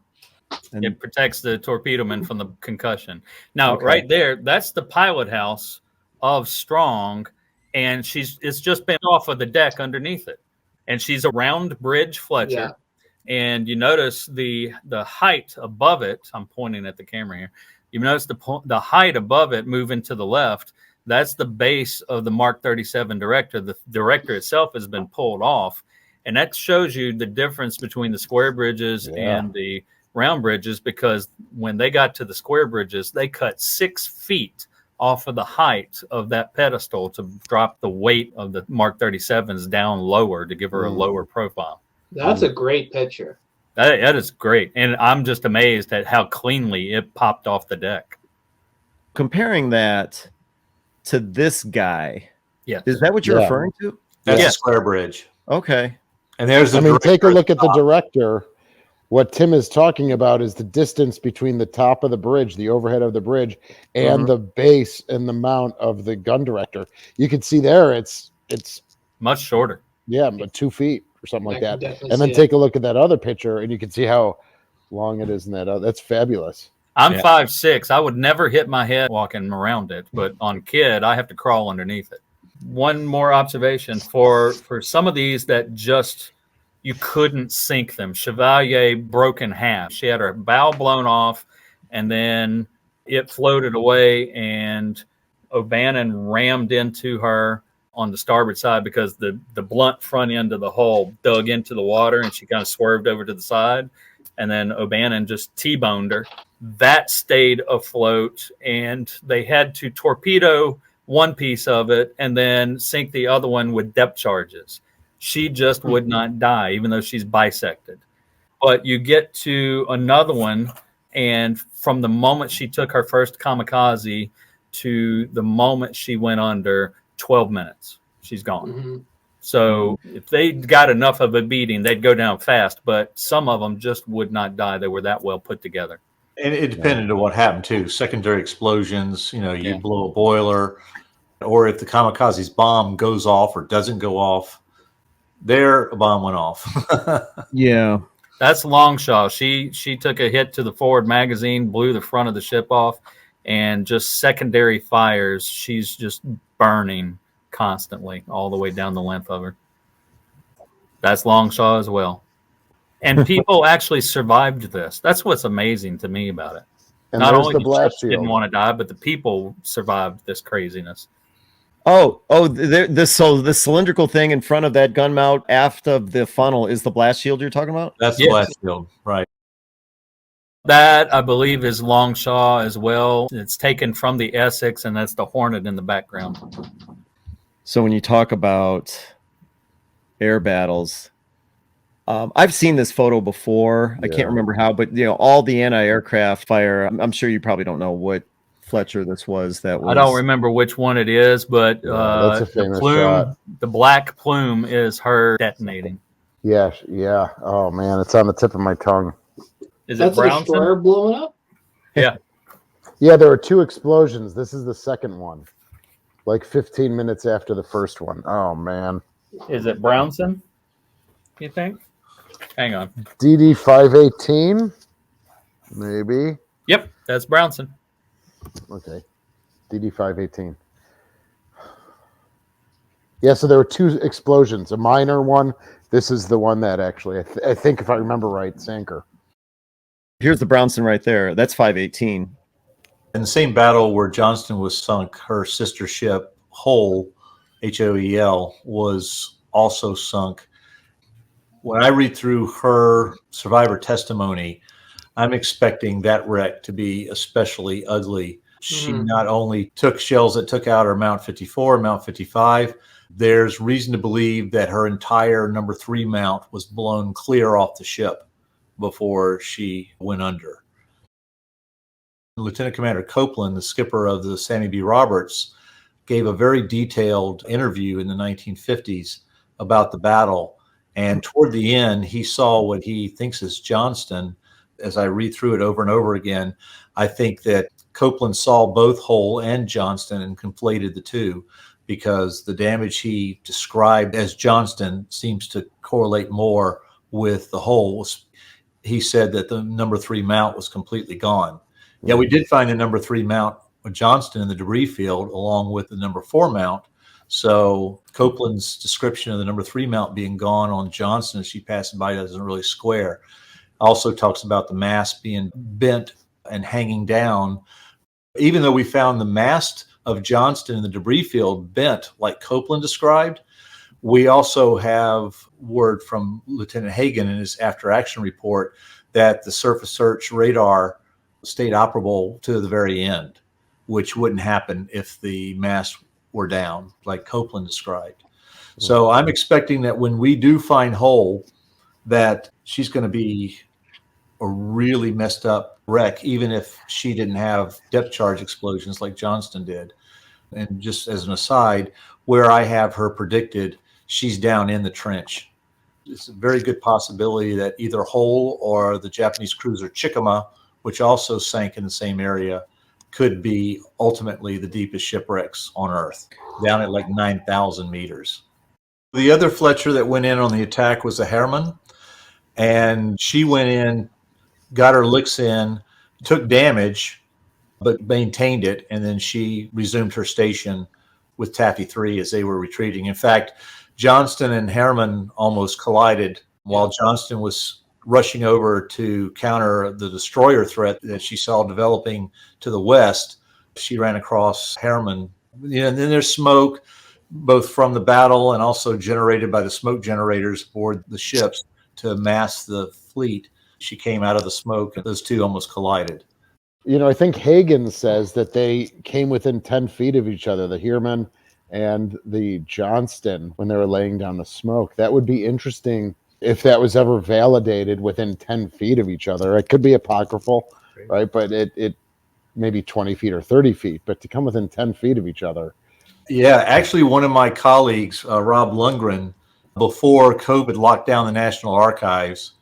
And it protects the torpedo man from the concussion. Now, right there, that's the pilot house of Strong, and it's just been off of the deck underneath it. And she's a round bridge Fletcher. Yeah. And you notice the height above it. I'm pointing at the camera here. You notice the height above it moving to the left. That's the base of the Mark 37 director. The director itself has been pulled off. And that shows you the difference between the square bridges and the round bridges, because when they got to the square bridges, they cut 6 feet off of the height of that pedestal to drop the weight of the Mark 37s down lower to give her a lower profile. That's a great picture. That is great. And I'm just amazed at how cleanly it popped off the deck. Comparing that to this guy. Yeah. Is that what you're referring to? That's a square bridge. Okay. And there's take a look at the director. What Tim is talking about is the distance between the top of the bridge, the overhead of the bridge, and the base and the mount of the gun director. You can see there it's much shorter. Yeah, but 2 feet or something like that. And then take a look at that other picture, and you can see how long it is in that. That's fabulous. I'm 5'6". I would never hit my head walking around it, but on Kid, I have to crawl underneath it. One more observation for some of these that just you couldn't sink them. Chevalier broke in half. She had her bow blown off, and then it floated away, and O'Bannon rammed into her on the starboard side because the blunt front end of the hull dug into the water, and she kind of swerved over to the side, and then O'Bannon just T-boned her. That stayed afloat, and they had to torpedo one piece of it and then sink the other one with depth charges. She just would not die, even though she's bisected. But you get to another one, and from the moment she took her first kamikaze to the moment she went under, 12 minutes, she's gone. So if they got enough of a beating, they'd go down fast. But some of them just would not die. They were that well put together. And it depended on what happened too. Secondary explosions, you blow a boiler, or if the kamikaze's bomb goes off or doesn't go off, a bomb went off. Yeah. That's Longshaw. She took a hit to the forward magazine, blew the front of the ship off, and just secondary fires. She's just burning constantly all the way down the length of her. That's Longshaw as well. And people actually survived this. That's what's amazing to me about it. And Not there's only the the blast ships didn't shield. want to die, but the people survived this craziness. So the cylindrical thing in front of that gun mount aft of the funnel is the blast shield you're talking about? That's the Yes. blast shield, right? That, I believe, is Longshaw as well. It's taken from the Essex, and that's the Hornet in the background. So when you talk about air battles, I've seen this photo before. I can't remember how, but all the anti-aircraft fire. I'm sure you probably don't know what Fletcher this was. I don't remember which one it is, but that's a famous the plume, shot. the black plume, is her detonating. Yeah. Oh man, it's on the tip of my tongue. Is That's it a destroyer Brownson? blowing up? Yeah. Yeah, there were 2 explosions. This is the second one. Like 15 minutes after the first one. Oh man. Is it Brownson? You think? Hang on. DD 518, maybe. Yep, that's Brownson. Okay, DD 518. Yeah, so there were 2 explosions. A minor one. This is the one that actually, I think, if I remember right, sank her. Here's the Brownson right there. That's 518. In the same battle where Johnston was sunk, her sister ship, Hull, HOEL, was also sunk. When I read through her survivor testimony, I'm expecting that wreck to be especially ugly. She not only took shells that took out her Mount 54, Mount 55, there's reason to believe that her entire number 3 mount was blown clear off the ship before she went under. Lieutenant Commander Copeland, the skipper of the Samuel B Roberts, gave a very detailed interview in the 1950s about the battle. And toward the end, he saw what he thinks is Johnston. As I read through it over and over again, I think that Copeland saw both Hull and Johnston and conflated the two, because the damage he described as Johnston seems to correlate more with the Hull. He said that the number 3 mount was completely gone. Yeah, we did find the number 3 mount of Johnston in the debris field along with the number 4 mount. So Copeland's description of the number 3 mount being gone on Johnston as she passed by doesn't really square. Also talks about the mast being bent and hanging down. Even though we found the mast of Johnston in the debris field bent like Copeland described, we also have word from Lieutenant Hagen in his after-action report that the surface search radar stayed operable to the very end, which wouldn't happen if the mast were down, like Copeland described. So I'm expecting that when we do find Hull, that she's going to be a really messed up wreck, even if she didn't have depth charge explosions like Johnston did. And just as an aside, where I have her predicted, she's down in the trench. It's a very good possibility that either Hull or the Japanese cruiser Chikama, which also sank in the same area, could be ultimately the deepest shipwrecks on Earth, down at like 9,000 meters. The other Fletcher that went in on the attack was the Hermann, and she went in, got her licks in, took damage, but maintained it, and then she resumed her station with Taffy 3 as they were retreating. In fact, Johnston and Hermann almost collided while Johnston was rushing over to counter the destroyer threat that she saw developing to the west. She ran across Hermann. And then there's smoke, both from the battle and also generated by the smoke generators aboard the ships to mask the fleet. She came out of the smoke, and those two almost collided. I think Hagen says that they came within 10 feet of each other, the Hermann and the Johnston, when they were laying down the smoke. That would be interesting if that was ever validated within 10 feet of each other. It could be apocryphal, right? But it maybe 20 feet or 30 feet, but to come within 10 feet of each other. Yeah, actually, one of my colleagues, Rob Lundgren, before COVID locked down the National Archives,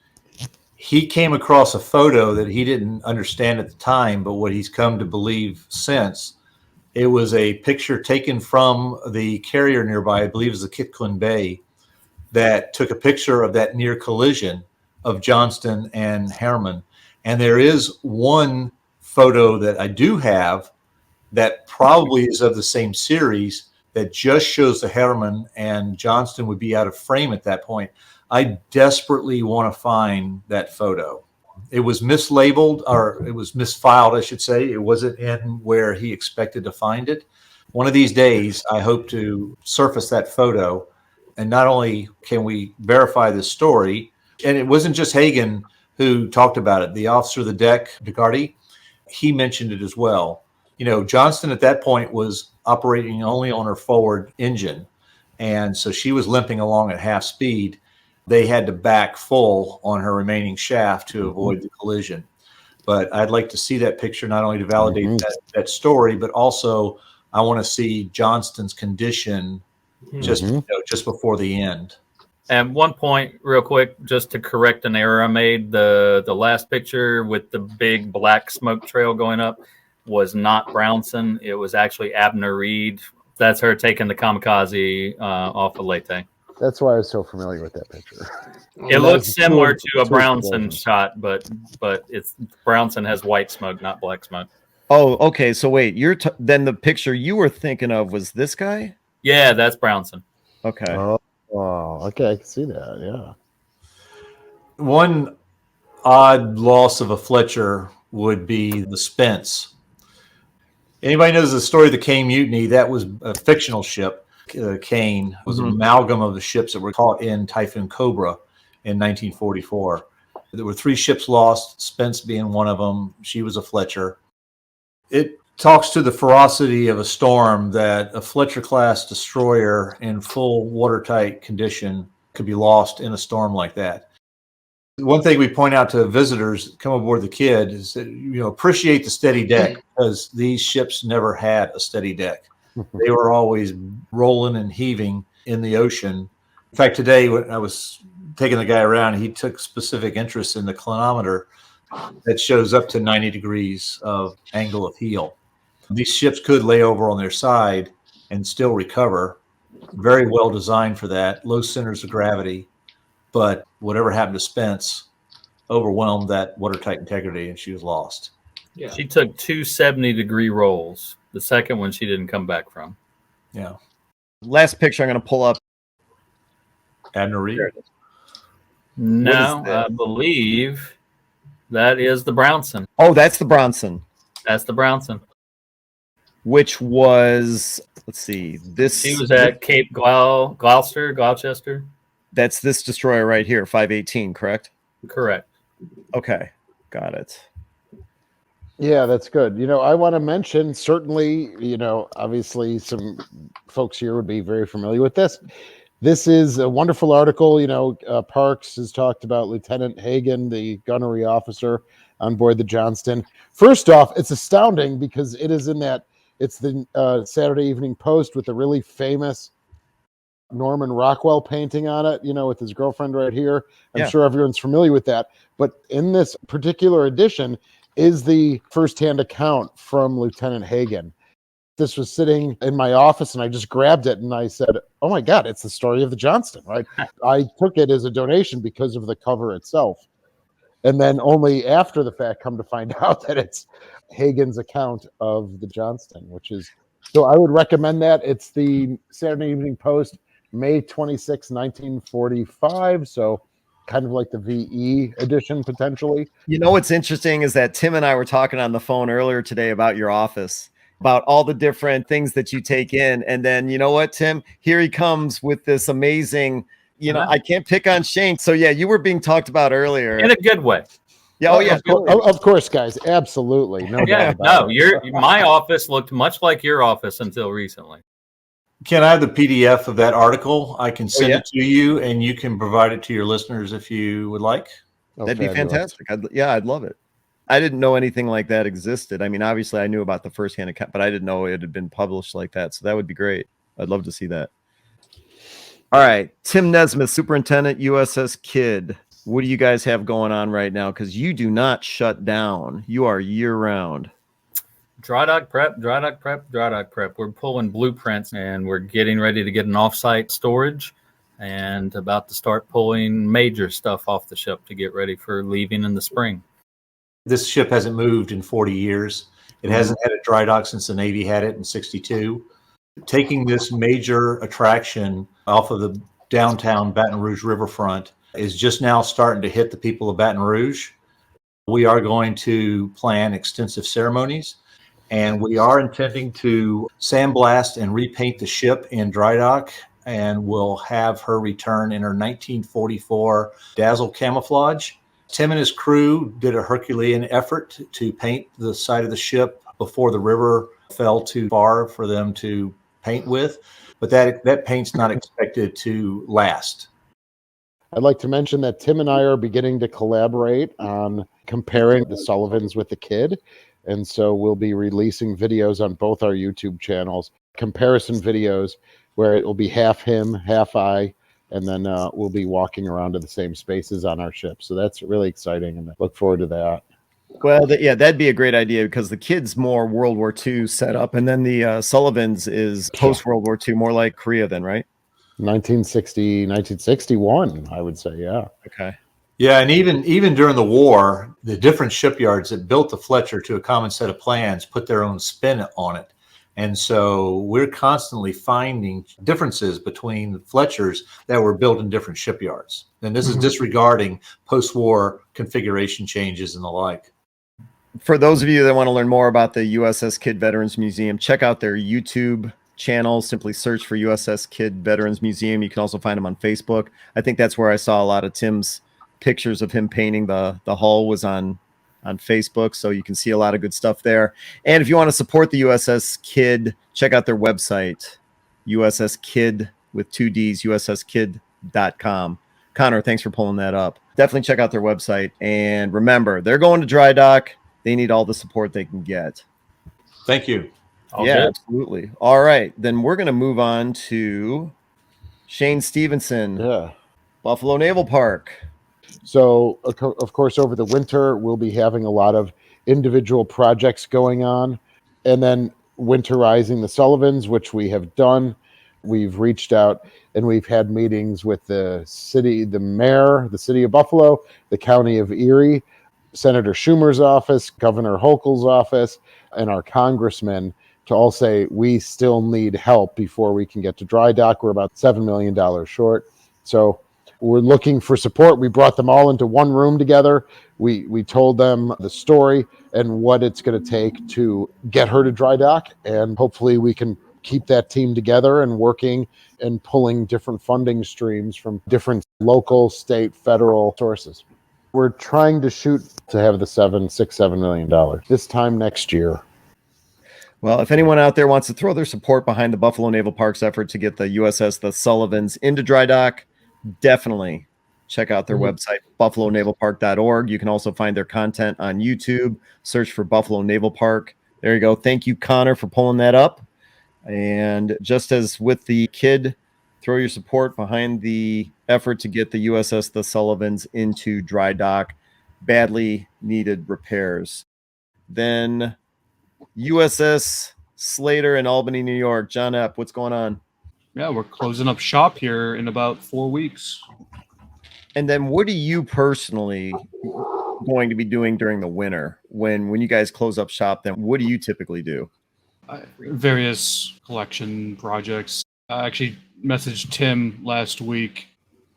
he came across a photo that he didn't understand at the time, but what he's come to believe since. It was a picture taken from the carrier nearby, I believe it was the Kitkun Bay, that took a picture of that near collision of Johnston and Hermann. And there is one photo that I do have that probably is of the same series that just shows the Hermann, and Johnston would be out of frame at that point. I desperately want to find that photo. It was mislabeled, or it was misfiled, I should say. It wasn't in where he expected to find it. One of these days, I hope to surface that photo. And not only can we verify this story, and it wasn't just Hagen who talked about it. The officer of the deck, DeGardi, he mentioned it as well. You know, Johnston at that point was operating only on her forward engine. And so she was limping along at half speed. They had to back full on her remaining shaft to avoid the collision. But I'd like to see that picture, not only to validate that story, but also I want to see Johnston's condition just just before the end. And one point, real quick, just to correct an error I made, the last picture with the big black smoke trail going up was not Brownson. It was actually Abner Reed. That's her taking the kamikaze off of Leyte. That's why I was so familiar with that picture. It looks similar to a Brownson shot, but it's Brownson has white smoke, not black smoke. Oh, okay. So wait, then the picture you were thinking of was this guy? Yeah, that's Brownson. Okay. Oh, okay. I can see that. Yeah. One odd loss of a Fletcher would be the Spence. Anybody knows the story of the Kane Mutiny? That was a fictional ship. Kane was an amalgam of the ships that were caught in Typhoon Cobra in 1944. There were 3 ships lost, Spence being one of them. She was a Fletcher. It talks to the ferocity of a storm that a Fletcher-class destroyer in full watertight condition could be lost in a storm like that. One thing we point out to visitors come aboard the Kidd is that, appreciate the steady deck, because these ships never had a steady deck. They were always rolling and heaving in the ocean. In fact, today when I was taking the guy around, he took specific interest in the clinometer that shows up to 90 degrees of angle of heel. These ships could lay over on their side and still recover. Very well designed for that. Low centers of gravity. But whatever happened to Spence overwhelmed that watertight integrity, and she was lost. Yeah. She took 2 70-degree rolls. The second one she didn't come back from. Yeah. Last picture I'm going to pull up. Abner Reed? No, I believe that is the Brownson. Oh, that's the Brownson. That's the Brownson. Which was, let's see, this. She was at Cape Gloucester. That's this destroyer right here, 518, correct? Correct. Okay, got it. Yeah, that's good. I want to mention, certainly, obviously some folks here would be very familiar with this. This is a wonderful article. Parks has talked about Lieutenant Hagen, the gunnery officer on board the Johnston. First off, it's astounding because it is it's the Saturday Evening Post with the really famous Norman Rockwell painting on it, with his girlfriend right here. I'm sure everyone's familiar with that. But in this particular edition is the firsthand account from Lieutenant Hagen. This was sitting in my office and I just grabbed it and I said, oh my God, it's the story of the Johnston, right? I took it as a donation because of the cover itself. And then only after the fact come to find out that it's Hagen's account of the Johnston, so I would recommend that. It's the Saturday Evening Post, May 26, 1945. So kind of like the VE edition, potentially. What's interesting is that Tim and I were talking on the phone earlier today about your office, about all the different things that you take in. And then, you know what, Tim? Here he comes with this amazing, I can't pick on Shane. So, yeah, you were being talked about earlier. In a good way. Yeah. Oh, yeah. Of course, guys. Absolutely. No doubt about it. My office looked much like your office until recently. Can I have the PDF of that article? I can send it to you, and you can provide it to your listeners if you would like. That'd be fantastic. I'd love it. I didn't know anything like that existed. I mean, obviously, I knew about the firsthand account, but I didn't know it had been published like that. So that would be great. I'd love to see that. All right. Tim Nesmith, Superintendent, USS Kidd. What do you guys have going on right now? Because you do not shut down. You are year-round. Dry dock prep. We're pulling blueprints and we're getting ready to get an offsite storage and about to start pulling major stuff off the ship to get ready for leaving in the spring. This ship hasn't moved in 40 years. It hasn't had a dry dock since the Navy had it in 62. Taking this major attraction off of the downtown Baton Rouge riverfront is just now starting to hit the people of Baton Rouge. We are going to plan extensive ceremonies, and we are intending to sandblast and repaint the ship in dry dock, and we'll have her return in her 1944 Dazzle camouflage. Tim and his crew did a Herculean effort to paint the side of the ship before the river fell too far for them to paint with, but that paint's not expected to last. I'd like to mention that Tim and I are beginning to collaborate on comparing the Sullivans with the kid. And so we'll be releasing videos on both our YouTube channels, comparison videos where it will be half him, half I, and then we'll be walking around to the same spaces on our ship. So that's really exciting, and I look forward to that. Well, that'd be a great idea because the kid's more World War II setup, and then the Sullivans is post-World War II, more like Korea then, right? 1960, 1961, I would say, yeah. Okay. Yeah, and even during the war, the different shipyards that built the Fletcher to a common set of plans put their own spin on it. And so we're constantly finding differences between the Fletchers that were built in different shipyards. And this is disregarding post-war configuration changes and the like. For those of you that want to learn more about the USS Kidd Veterans Museum, check out their YouTube channel. Simply search for USS Kidd Veterans Museum. You can also find them on Facebook. I think that's where I saw a lot of Tim's pictures of him painting the hull was on Facebook, so you can see a lot of good stuff there. And if you want to support the USS Kidd, check out their website, USS Kidd with 2 Ds, USSKidd.com. Connor, thanks for pulling that up. Definitely check out their website. And remember, they're going to dry dock. They need all the support they can get. Thank you. Absolutely. All right, then we're going to move on to Shane Stephenson, Buffalo Naval Park. So, of course, over the winter, we'll be having a lot of individual projects going on. And then winterizing the Sullivans, which we have done. We've reached out and we've had meetings with the city, the mayor, the city of Buffalo, the county of Erie, Senator Schumer's office, Governor Hochul's office, and our congressmen to all say we still need help before we can get to dry dock. We're about $7 million short. So we're looking for support. We brought them all into one room together. We told them the story and what it's going to take to get her to dry dock. And hopefully we can keep that team together and working and pulling different funding streams from different local, state, federal sources. We're trying to shoot to have the $7 million this time next year. Well, if anyone out there wants to throw their support behind the Buffalo Naval Park's effort to get the USS the Sullivans into dry dock, definitely check out their website, buffalonavalpark.org. You can also find their content on YouTube. Search for Buffalo Naval Park. There you go. Thank you, Connor, for pulling that up. And just as with the Kidd, throw your support behind the effort to get the USS the Sullivans into dry dock. Badly needed repairs. Then USS Slater in Albany, New York. John Epp, what's going on? Yeah, we're closing up shop here in about 4 weeks. And then what are you personally going to be doing during the winter? When you guys close up shop, then what do you typically do? Various collection projects. I actually messaged Tim last week.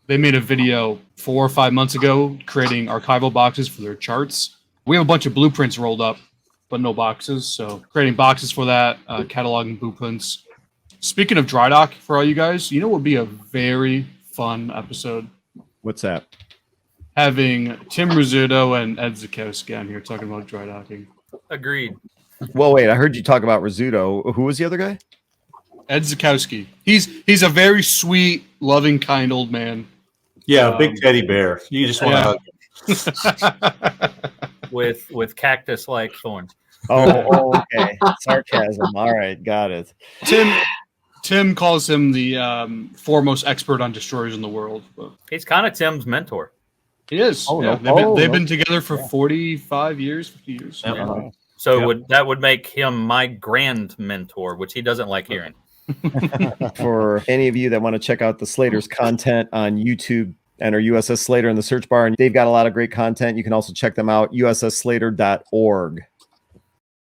They made a video 4 or 5 months ago creating archival boxes for their charts. We have a bunch of blueprints rolled up, but no boxes. So creating boxes for that, cataloging blueprints. Speaking of dry dock, for all you guys, you know what would be a very fun episode? What's that? Having Tim Rizzuto and Ed Zakowski on here talking about dry docking. Agreed. Well, wait, I heard you talk about Rizzuto. Who was the other guy? Ed Zakowski. He's a very sweet, loving, kind old man. Yeah, big teddy bear. You just want to hug him. with cactus-like thorns. Oh, okay. Sarcasm. All right, got it. Tim calls him the foremost expert on destroyers in the world. But He's kind of Tim's mentor. he is. Oh, yeah. no. They've been together for 45 years, 50 years. Yep. Yeah. So that would make him my grand mentor, which he doesn't like hearing. For any of you that want to check out the Slater's content on YouTube, enter USS Slater in the search bar, and they've got a lot of great content. You can also check them out, ussslater.org.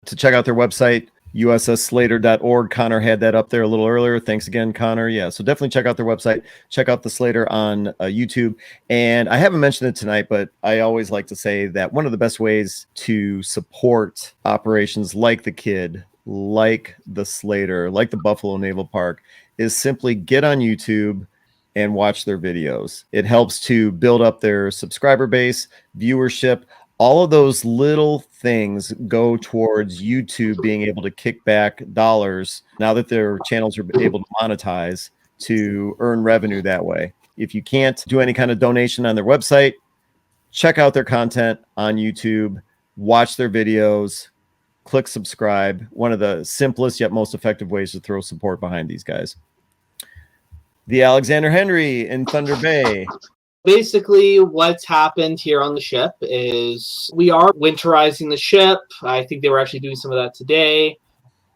To check out their website, USSslater.org. Connor had that up there a little earlier. Thanks again, Connor. Yeah, so definitely check out their website. Check out the Slater on YouTube. And I haven't mentioned it tonight, but I always like to say that one of the best ways to support operations like the Kid, like the Slater, like the Buffalo Naval Park, is simply get on YouTube and watch their videos. It helps to build up their subscriber base, viewership. All of those little things go towards YouTube being able to kick back dollars now that their channels are able to monetize to earn revenue that way. If you can't do any kind of donation on their website, check out their content on YouTube, watch their videos, click subscribe. One of the simplest yet most effective ways to throw support behind these guys. The Alexander Henry in Thunder Bay. Basically, what's happened here on the ship is we are winterizing the ship. I think they were actually doing some of that today,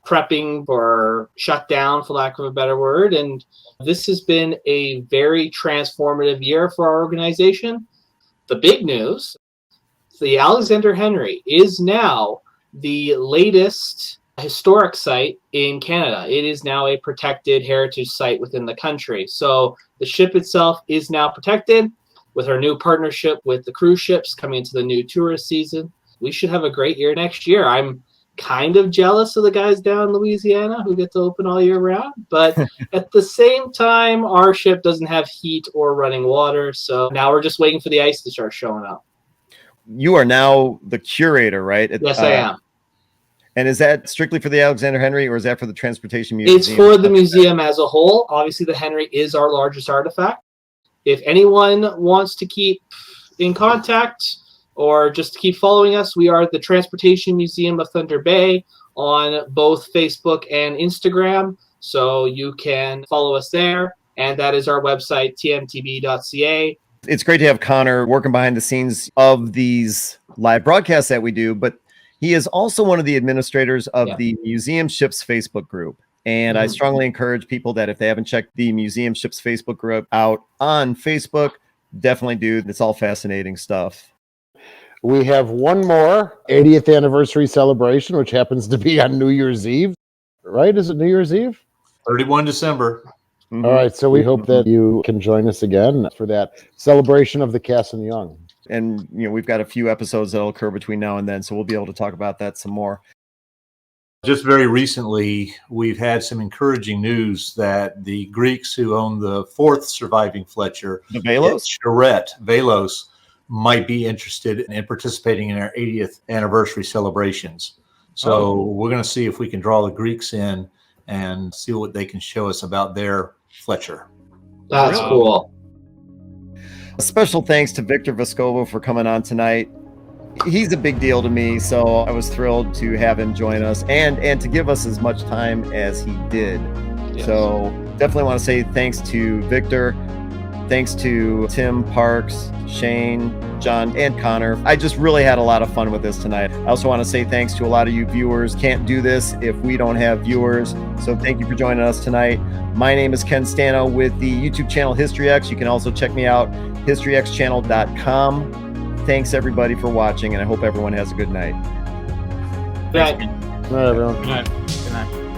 prepping for shutdown, for lack of a better word. And this has been a very transformative year for our organization. The big news, the Alexander Henry is now the latest historic site in Canada. It is now a protected heritage site within the country. So the ship itself is now protected. With our new partnership with the cruise ships coming into the new tourist season, we should have a great year next year. I'm kind of jealous of the guys down in Louisiana who get to open all year round, but at the same time, our ship doesn't have heat or running water. So now we're just waiting for the ice to start showing up. You are now the curator, right? Yes, I am. And is that strictly for the Alexander Henry, or is that for the Transportation Museum? It's for the museum as a whole. Obviously, the Henry is our largest artifact. If anyone wants to keep in contact or just keep following us, we are the Transportation Museum of Thunder Bay on both Facebook and Instagram. So you can follow us there. And that is our website, tmtb.ca. It's great to have Connor working behind the scenes of these live broadcasts that we do, but he is also one of the administrators of the Museum Ships Facebook group. And I strongly encourage people that if they haven't checked the Museum Ships Facebook group out on Facebook, definitely do. It's all fascinating stuff. We have one more 80th anniversary celebration, which happens to be on New Year's Eve, right? Is it New Year's Eve? 31 December. All right. So we hope that you can join us again for that celebration of the Cass and Young. And, you know, we've got a few episodes that'll occur between now and then, so we'll be able to talk about that some more. Just very recently, we've had some encouraging news that the Greeks who own the fourth surviving Fletcher, the Velos, Velos, might be interested in participating in our 80th anniversary celebrations. So we're going to see if we can draw the Greeks in and see what they can show us about their Fletcher. That's cool. A special thanks to Victor Vescovo for coming on tonight. He's a big deal to me, so I was thrilled to have him join us and to give us as much time as he did. Yes. So definitely want to say thanks to Victor. Thanks to Tim, Parks, Shane, John, and Connor. I just really had a lot of fun with this tonight. I also want to say thanks to a lot of you viewers. Can't do this if we don't have viewers. So thank you for joining us tonight. My name is Ken Stano with the YouTube channel HistoryX. You can also check me out, historyxchannel.com. Thanks everybody for watching, and I hope everyone has a good night. Good night. Good night, everyone. Good night. Good night.